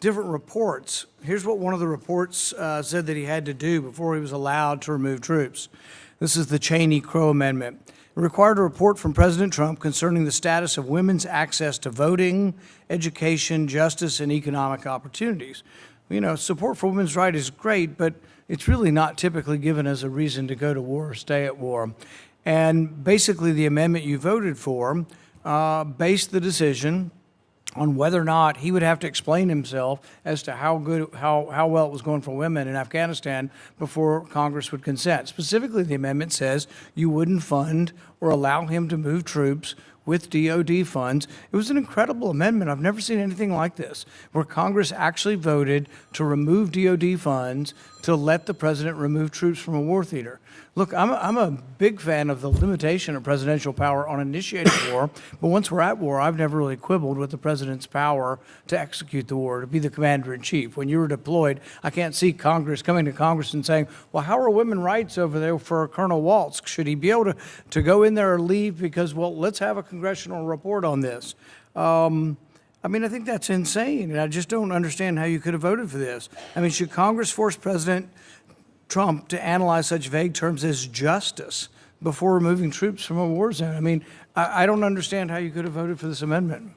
reports. Here's what one of the reports said that he had to do before he was allowed to remove troops. This is the Cheney-Crow Amendment. required a report from President Trump concerning the status of women's access to voting, education, justice, and economic opportunities. You know, support for women's rights is great, but it's really not typically given as a reason to go to war or stay at war. And basically, the amendment you voted for based the decision on whether or not he would have to explain himself as to how well it was going for women in Afghanistan before Congress would consent. Specifically, the amendment says you wouldn't fund or allow him to move troops with DOD funds. It was an incredible amendment. I've never seen anything like this, where Congress actually voted to remove DOD funds to let the president remove troops from a war theater. Look, I'm a big fan of the limitation of presidential power on initiating war, but once we're at war, I've never really quibbled with the president's power to execute the war, to be the commander-in-chief. When you were deployed, I can't see Congress coming to Congress and saying, well, how are women's rights over there for Colonel Waltz? Should he be able to go in there or leave because, well, let's have a congressional report on this? I mean, I think that's insane, and I just don't understand how you could have voted for this. I mean, should Congress force President Trump to analyze such vague terms as justice before removing troops from a war zone? I mean, I don't understand how you could have voted for this amendment.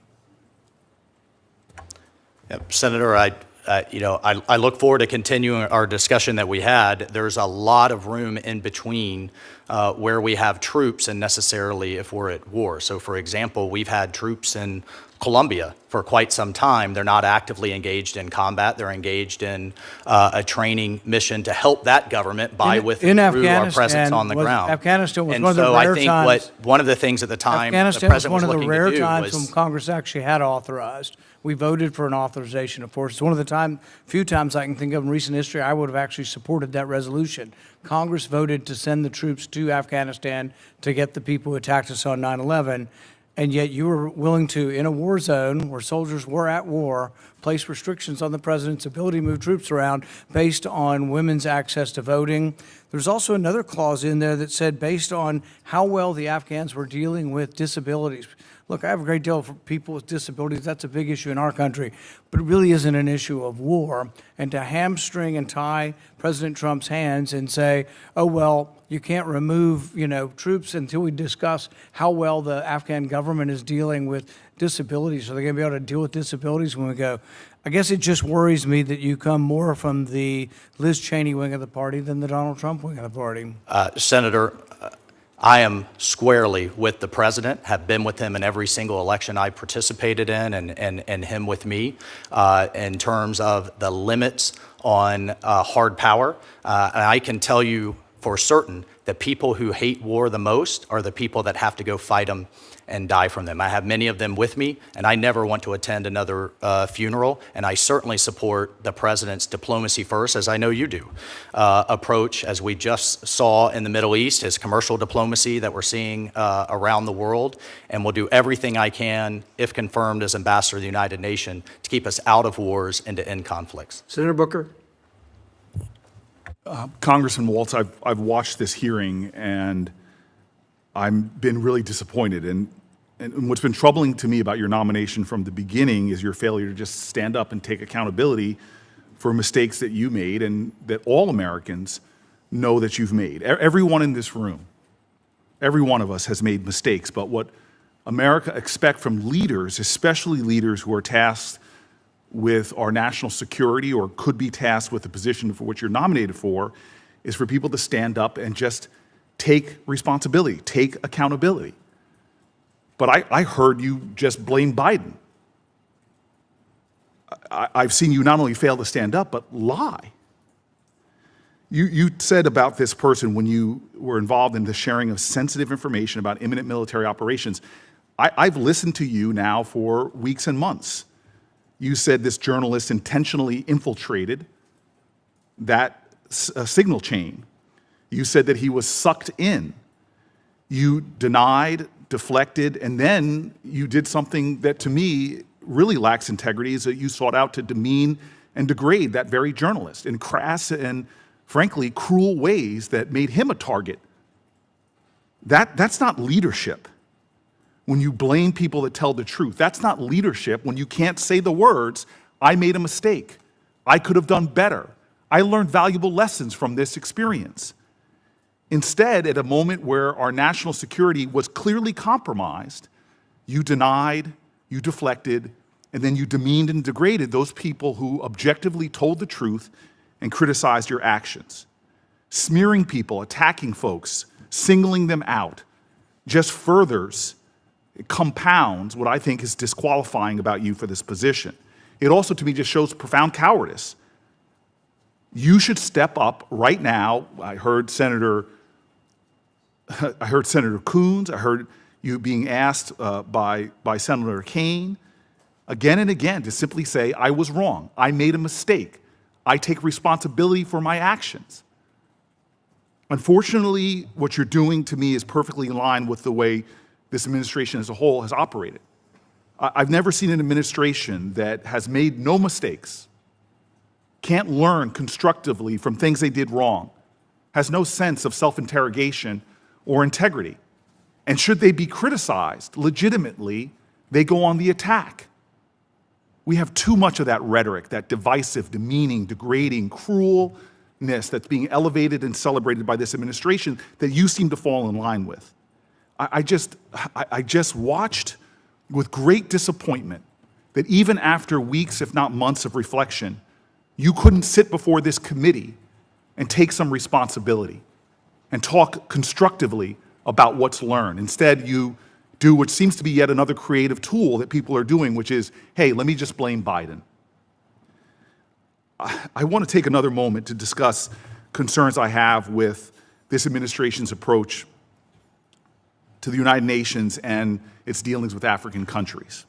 Senator, I look forward to continuing our discussion that we had. There's a lot of room in between where we have troops and necessarily if we're at war. So, for example, we've had troops in Colombia for quite some time. They're not actively engaged in combat. They're engaged in a training mission to help that government by through our presence on the ground. Afghanistan was and one of the so rare I think times. one of the things at the time Afghanistan the president was one was of the looking rare to do times was when Congress actually had authorized. We voted for an authorization of force. It's one of the few times I can think of in recent history I would have actually supported that resolution. Congress voted to send the troops to Afghanistan to get the people who attacked us on 9/11. And yet you were willing to, in a war zone where soldiers were at war, place restrictions on the president's ability to move troops around based on women's access to voting. There's also another clause in there that said based on how well the Afghans were dealing with disabilities. Look, I have a great deal for people with disabilities. That's a big issue in our country, but it really isn't an issue of war. And to hamstring and tie President Trump's hands and say, oh, well, you can't remove, troops until we discuss how well the Afghan government is dealing with disabilities. Are they going to be able to deal with disabilities when we go? I guess it just worries me that you come more from the Liz Cheney wing of the party than the Donald Trump wing of the party. Senator, I am squarely with the president, have been with him in every single election I participated in and him with me in terms of the limits on hard power. And I can tell you for certain that people who hate war the most are the people that have to go fight them and die from them. I have many of them with me, and I never want to attend another funeral, and I certainly support the president's diplomacy first, as I know you do, approach, as we just saw in the Middle East, his commercial diplomacy that we're seeing around the world, and will do everything I can, if confirmed as ambassador of the United Nations, to keep us out of wars and to end conflicts. Senator Booker. Congressman Waltz, I've watched this hearing, and I've been really disappointed. And what's been troubling to me about your nomination from the beginning is your failure to just stand up and take accountability for mistakes that you made and that all Americans know that you've made. Everyone in this room, every one of us has made mistakes, but what America expects from leaders, especially leaders who are tasked with our national security or could be tasked with the position for which you're nominated for, is for people to stand up and just take responsibility, take accountability. But I heard you just blame Biden. I've seen you not only fail to stand up, but lie. You said about this person when you were involved in the sharing of sensitive information about imminent military operations. I've listened to you now for weeks and months. You said this journalist intentionally infiltrated that signal chain. You said that he was sucked in. You denied, deflected, and then you did something that to me really lacks integrity, is that you sought out to demean and degrade that very journalist in crass and frankly cruel ways that made him a target. That's not leadership. When you blame people that tell the truth, that's not leadership. When you can't say the words, I made a mistake, I could have done better, I learned valuable lessons from this experience. Instead, at a moment where our national security was clearly compromised, you denied, you deflected, and then you demeaned and degraded those people who objectively told the truth and criticized your actions. Smearing people, attacking folks, singling them out, just furthers, it compounds what I think is disqualifying about you for this position. It also, to me, just shows profound cowardice. You should step up right now. I heard Senator Coons. I heard you being asked by Senator Kaine again and again to simply say, I was wrong. I made a mistake. I take responsibility for my actions. Unfortunately, what you're doing to me is perfectly in line with the way this administration as a whole has operated. I've never seen an administration that has made no mistakes, can't learn constructively from things they did wrong, has no sense of self-interrogation or integrity. And should they be criticized legitimately, they go on the attack. We have too much of that rhetoric, that divisive, demeaning, degrading, cruelness that's being elevated and celebrated by this administration that you seem to fall in line with. I just watched with great disappointment that even after weeks, if not months of reflection, you couldn't sit before this committee and take some responsibility and talk constructively about what's learned. Instead, you do what seems to be yet another creative tool that people are doing, which is, hey, let me just blame Biden. I want to take another moment to discuss concerns I have with this administration's approach to the United Nations and its dealings with African countries.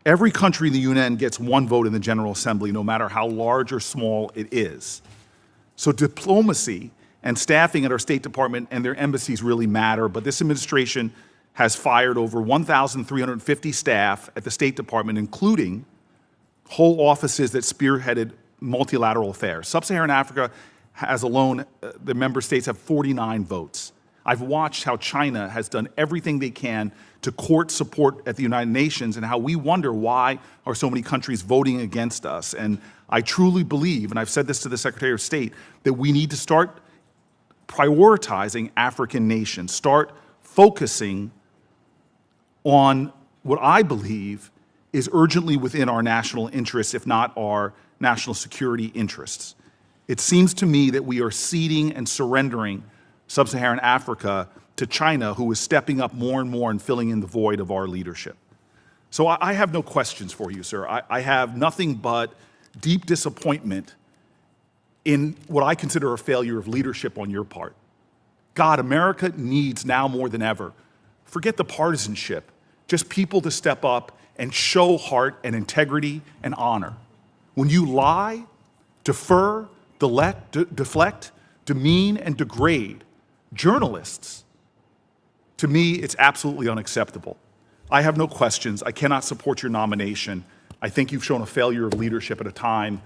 Every country in the UN gets one vote in the General Assembly, no matter how large or small it is. So diplomacy and staffing at our State Department and their embassies really matter, but this administration has fired over 1,350 staff at the State Department, including whole offices that spearheaded multilateral affairs. Sub-Saharan Africa has alone, the member states have 49 votes. I've watched how China has done everything they can to court support at the United Nations and how we wonder why are so many countries voting against us. And I truly believe, and I've said this to the Secretary of State, that we need to start prioritizing African nations, start focusing on what I believe is urgently within our national interests, if not our national security interests. It seems to me that we are ceding and surrendering Sub-Saharan Africa to China, who is stepping up more and more and filling in the void of our leadership. So I have no questions for you, sir. I have nothing but deep disappointment in what I consider a failure of leadership on your part. God, America needs now more than ever, forget the partisanship, just people to step up and show heart and integrity and honor. When you lie, defer, deflect, demean, and degrade journalists, to me, it's absolutely unacceptable. I have no questions. I cannot support your nomination. I think you've shown a failure of leadership at a time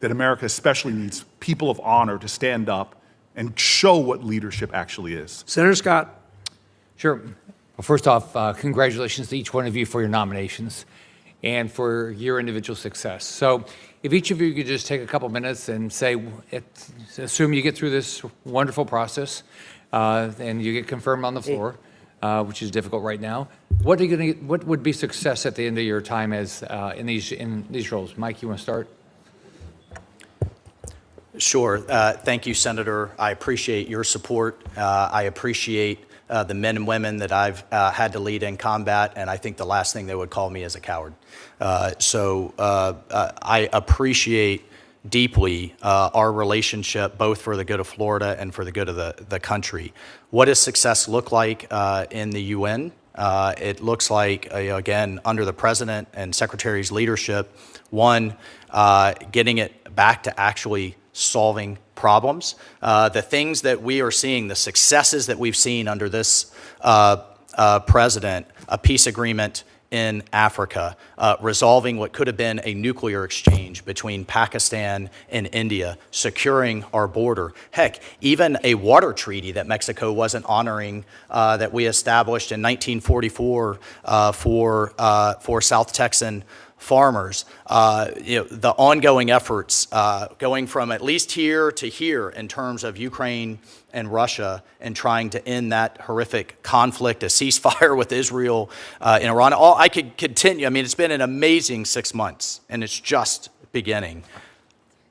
that America especially needs people of honor to stand up and show what leadership actually is. Senator Scott. Sure. Well, first off, congratulations to each one of you for your nominations and for your individual success. So if each of you could just take a couple minutes and say, assume you get through this wonderful process and you get confirmed on the floor, which is difficult right now. What would be success at the end of your time as in these roles? Mike, you want to start? Sure. Thank you, Senator. I appreciate your support. I appreciate the men and women that I've had to lead in combat, and I think the last thing they would call me is a coward. I appreciate deeply our relationship, both for the good of Florida and for the good of the country. What does success look like in the UN? It looks like, again, under the President and Secretary's leadership, one, getting it back to actually solving problems. The things that we are seeing, the successes that we've seen under this president, a peace agreement in Africa, resolving what could have been a nuclear exchange between Pakistan and India, securing our border. Heck, even a water treaty that Mexico wasn't honoring that we established in 1944 for South Texan farmers. The ongoing efforts going from at least here to here in terms of Ukraine and Russia and trying to end that horrific conflict, a ceasefire with Israel and Iran. I could continue. I mean, it's been an amazing 6 months, and it's just beginning.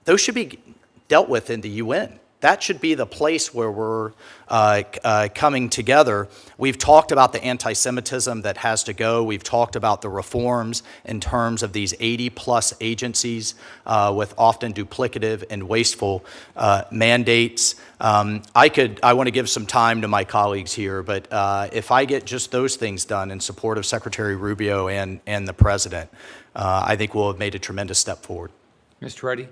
Those should be dealt with in the UN. That should be the place where we're coming together. We've talked about the anti-Semitism that has to go. We've talked about the reforms in terms of these 80-plus agencies with often duplicative and wasteful mandates. I want to give some time to my colleagues here, but if I get just those things done in support of Secretary Rubio and the President, I think we'll have made a tremendous step forward. Mr. Reddy?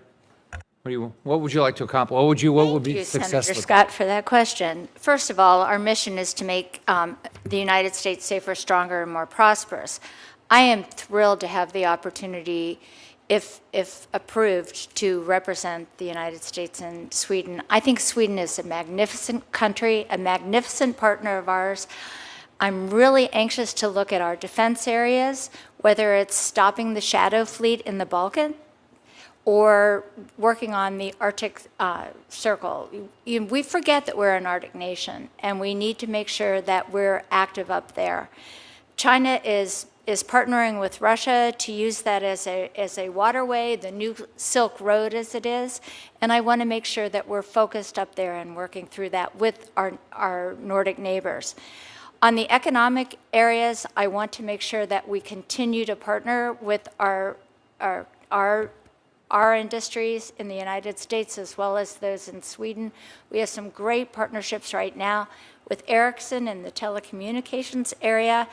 What would you like to accomplish? What would be Thank you, successful? Senator Scott, for that question. First of all, our mission is to make the United States safer, stronger, and more prosperous. I am thrilled to have the opportunity, if approved, to represent the United States in Sweden. I think Sweden is a magnificent country, a magnificent partner of ours. I'm really anxious to look at our defense areas, whether it's stopping the shadow fleet in the Balkans, or working on the Arctic Circle. We forget that we're an Arctic nation, and we need to make sure that we're active up there. China is partnering with Russia to use that as a waterway, the new Silk Road as it is, and I want to make sure that we're focused up there and working through that with our Nordic neighbors. On the economic areas, I want to make sure that we continue to partner with our industries in the United States as well as those in Sweden. We have some great partnerships right now with Ericsson in the telecommunications area.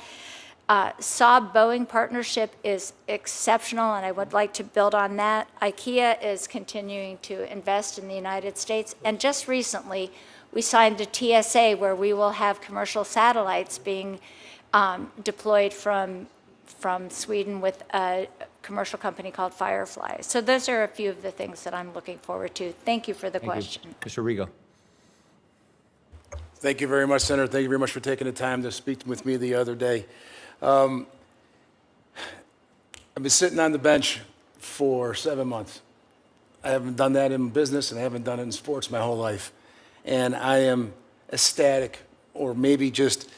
Saab-Boeing partnership is exceptional, and I would like to build on that. IKEA is continuing to invest in the United States, and just recently we signed a TSA where we will have commercial satellites being deployed from Sweden with a commercial company called Firefly. So those are a few of the things that I'm looking forward to. Thank you for the question. Mr. Rigo. Thank you very much, Senator. Thank you very much for taking the time to speak with me the other day. I've been sitting on the bench for 7 months. I haven't done that in business, and I haven't done it in sports my whole life. And I am ecstatic, or maybe just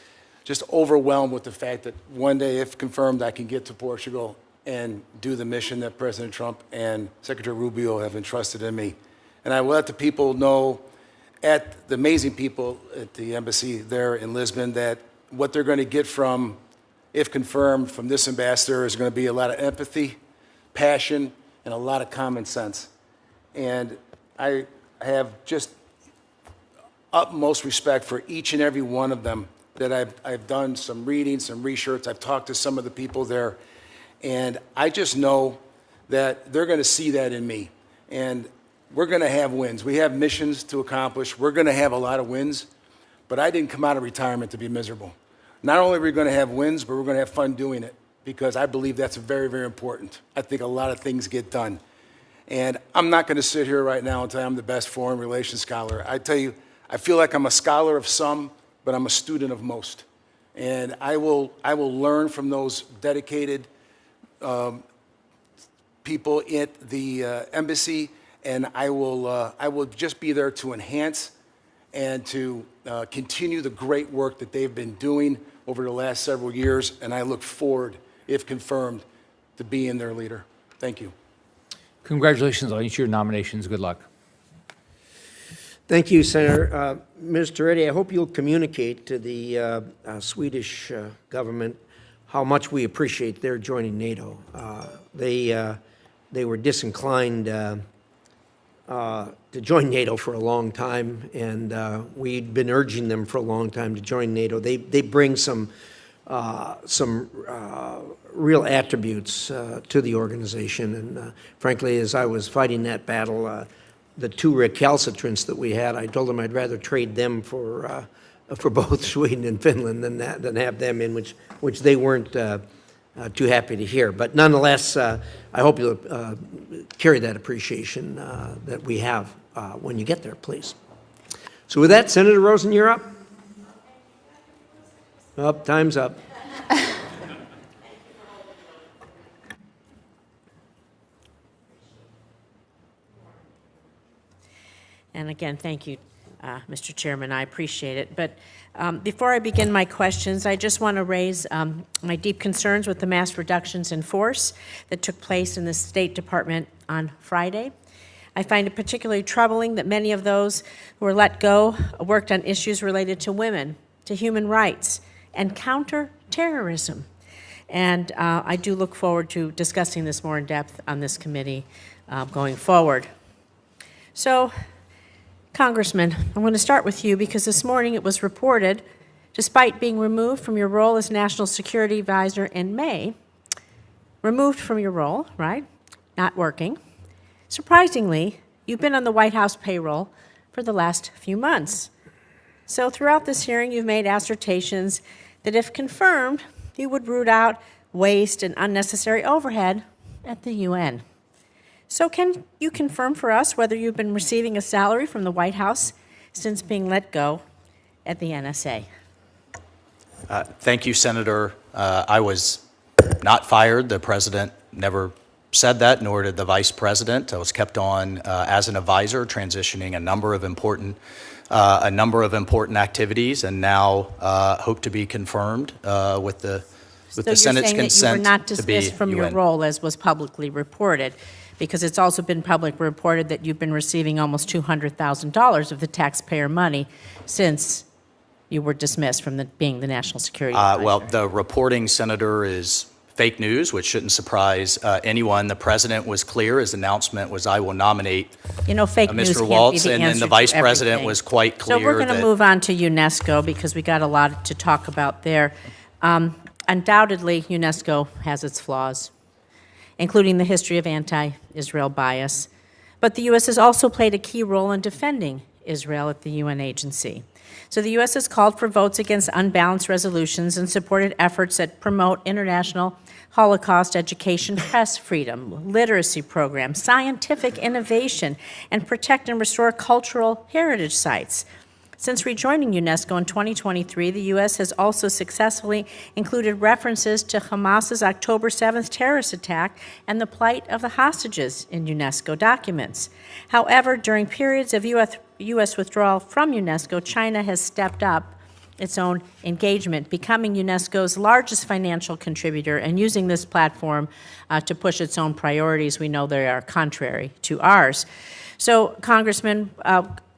overwhelmed with the fact that one day, if confirmed, I can get to Portugal and do the mission that President Trump and Secretary Rubio have entrusted in me. And I will let the people know, the amazing people at the embassy there in Lisbon, that what they're going to get from, if confirmed, from this ambassador is going to be a lot of empathy, passion, and a lot of common sense. And I have just utmost respect for each and every one of them. That I've done some reading, some research. I've talked to some of the people there. And I just know that they're going to see that in me. And we're going to have wins. We have missions to accomplish. We're going to have a lot of wins. But I didn't come out of retirement to be miserable. Not only are we going to have wins, but we're going to have fun doing it, because I believe that's very, very important. I think a lot of things get done. And I'm not going to sit here right now and tell you I'm the best foreign relations scholar. I tell you, I feel like I'm a scholar of some, but I'm a student of most. And I will learn from those dedicated people at the embassy, and I will just be there to enhance and to continue the great work that they've been doing over the last several years, and I look forward, if confirmed, to being their leader. Thank you. Congratulations on each of your nominations. Good luck. Thank you, Senator. Mr. Reddy, I hope you'll communicate to the Swedish government how much we appreciate their joining NATO. They were disinclined to join NATO for a long time, and we'd been urging them for a long time to join NATO. They bring some real attributes to the organization, and frankly, as I was fighting that battle, the two recalcitrants that we had, I told them I'd rather trade them for both Sweden and Finland than have them in, which they weren't too happy to hear. But nonetheless, I hope you'll carry that appreciation that we have when you get there, please. So with that, Senator Rosen, you're up. Time's up. And again, thank you, Mr. Chairman. I appreciate it. But before I begin my questions, I just want to raise my deep concerns with the mass reductions in force that took place in the State Department on Friday. I find it particularly troubling that many of those who were let go worked on issues related to women, to human rights, and counterterrorism. And I do look forward to discussing this more in depth on this committee going forward. So, Congressman, I'm going to start with you because this morning it was reported, despite being removed from your role as National Security Advisor in May, removed from your role, right? Not working. Surprisingly, you've been on the White House payroll for the last few months. So throughout this hearing, you've made assertions that if confirmed, you would root out waste and unnecessary overhead at the UN. So can you confirm for us whether you've been receiving a salary from the White House since being let go at the NSA? Thank you, Senator. I was not fired. The president never said that, nor did the vice president. I was kept on as an advisor, transitioning a number of important activities, and now hope to be confirmed with the Senate's consent. So you're saying that you were not dismissed from your role, as was publicly reported, because it's also been publicly reported that you've been receiving almost $200,000 of the taxpayer money since you were dismissed from being the National Security Advisor. Well, the reporting, Senator, is fake news, which shouldn't surprise anyone. The president was clear. His announcement was, I will nominate fake news Mr. can't Waltz, be the and then answer the to vice president everything. was quite clear. So we're going to move on to UNESCO because we got a lot to talk about there. Undoubtedly, UNESCO has its flaws, including the history of anti-Israel bias. But the U.S. has also played a key role in defending Israel at the UN agency. So the U.S. has called for votes against unbalanced resolutions and supported efforts that promote international Holocaust education, press freedom, literacy programs, scientific innovation, and protect and restore cultural heritage sites. Since rejoining UNESCO in 2023, the U.S. has also successfully included references to Hamas's October 7th terrorist attack and the plight of the hostages in UNESCO documents. However, during periods of U.S. withdrawal from UNESCO, China has stepped up its own engagement, becoming UNESCO's largest financial contributor and using this platform to push its own priorities. We know they are contrary to ours. So, Congressman,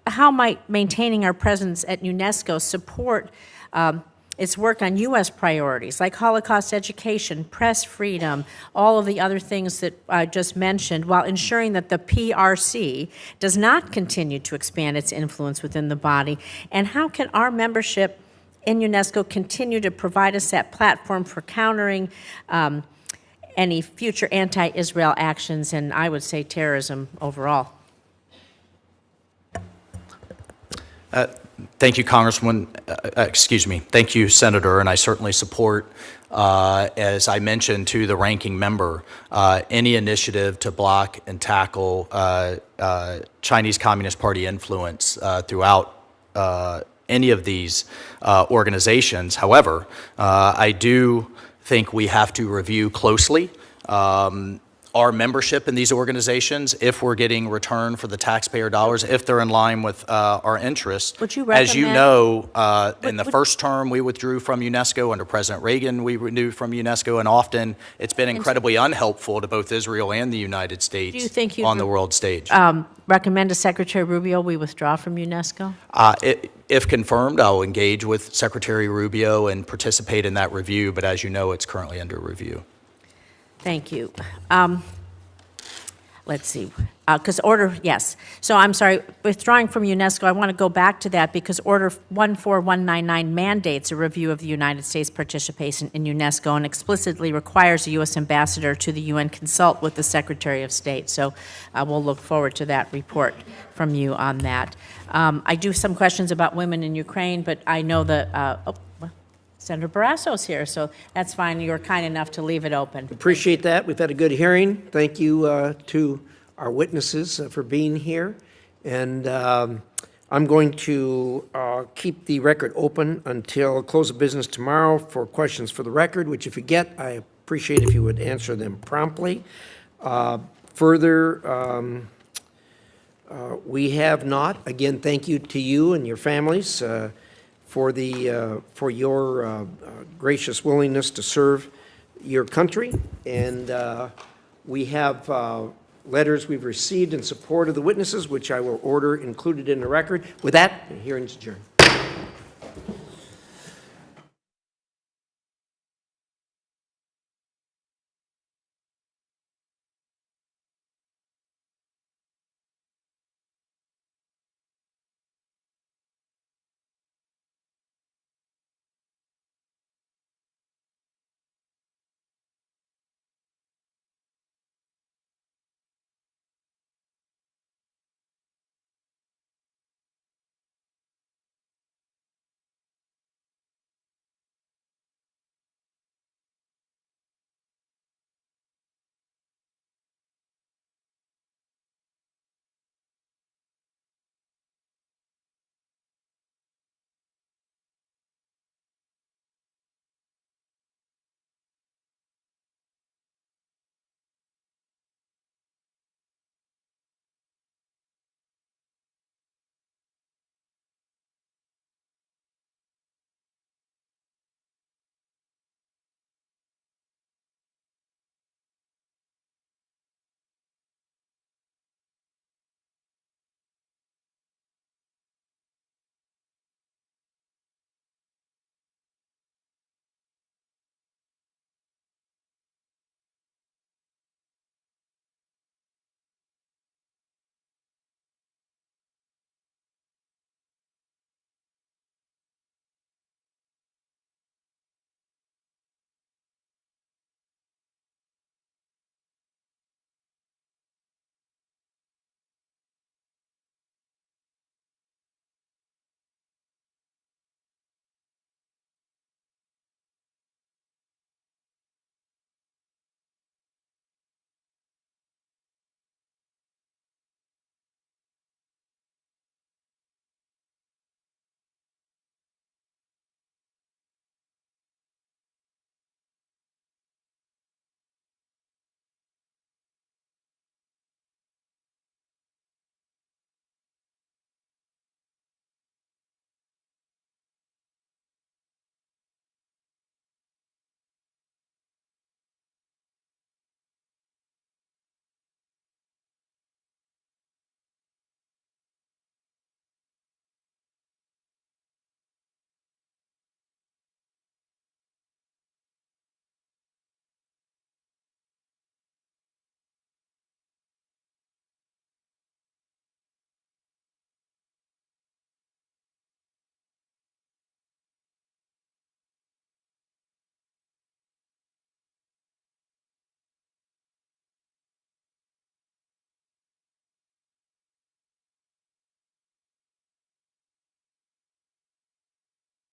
how might maintaining our presence at UNESCO support its work on U.S. priorities like Holocaust education, press freedom, all of the other things that I just mentioned, while ensuring that the PRC does not continue to expand its influence within the body? And how can our membership in UNESCO continue to provide us that platform for countering any future anti-Israel actions and, I would say, terrorism overall? Thank you, Congressman. Thank you, Senator, and I certainly support, as I mentioned to the ranking member, any initiative to block and tackle Chinese Communist Party influence throughout any of these organizations. However, I do think we have to review closely our membership in these organizations, if we're getting return for the taxpayer dollars, if they're in line with our interests. Would you recommend? As you know, in the first term, we withdrew from UNESCO. Under President Reagan, we renewed from UNESCO, and often it's been incredibly unhelpful to both Israel and the United States Do you think on the world stage. Recommend to Secretary Rubio we withdraw from UNESCO? If confirmed, I'll engage with Secretary Rubio and participate in that review, but as you know, it's currently under review. Thank you. Let's see, because yes. So I'm sorry, withdrawing from UNESCO, I want to go back to that because Order 14199 mandates a review of the United States participation in UNESCO and explicitly requires a U.S. ambassador to the UN consult with the Secretary of State. So we'll look forward to that report from you on that. I do have some questions about women in Ukraine, but I know that, Senator Barrasso's here, so that's fine. You were kind enough to leave it open. Appreciate that. We've had a good hearing. Thank you to our witnesses for being here. And I'm going to keep the record open until close of business tomorrow for questions for the record, which if you get, I appreciate if you would answer them promptly. Further We have not. Again, thank you to you and your families for your gracious willingness to serve your country. And we have letters we've received in support of the witnesses, which I will order included in the record. With that, the hearing's adjourned.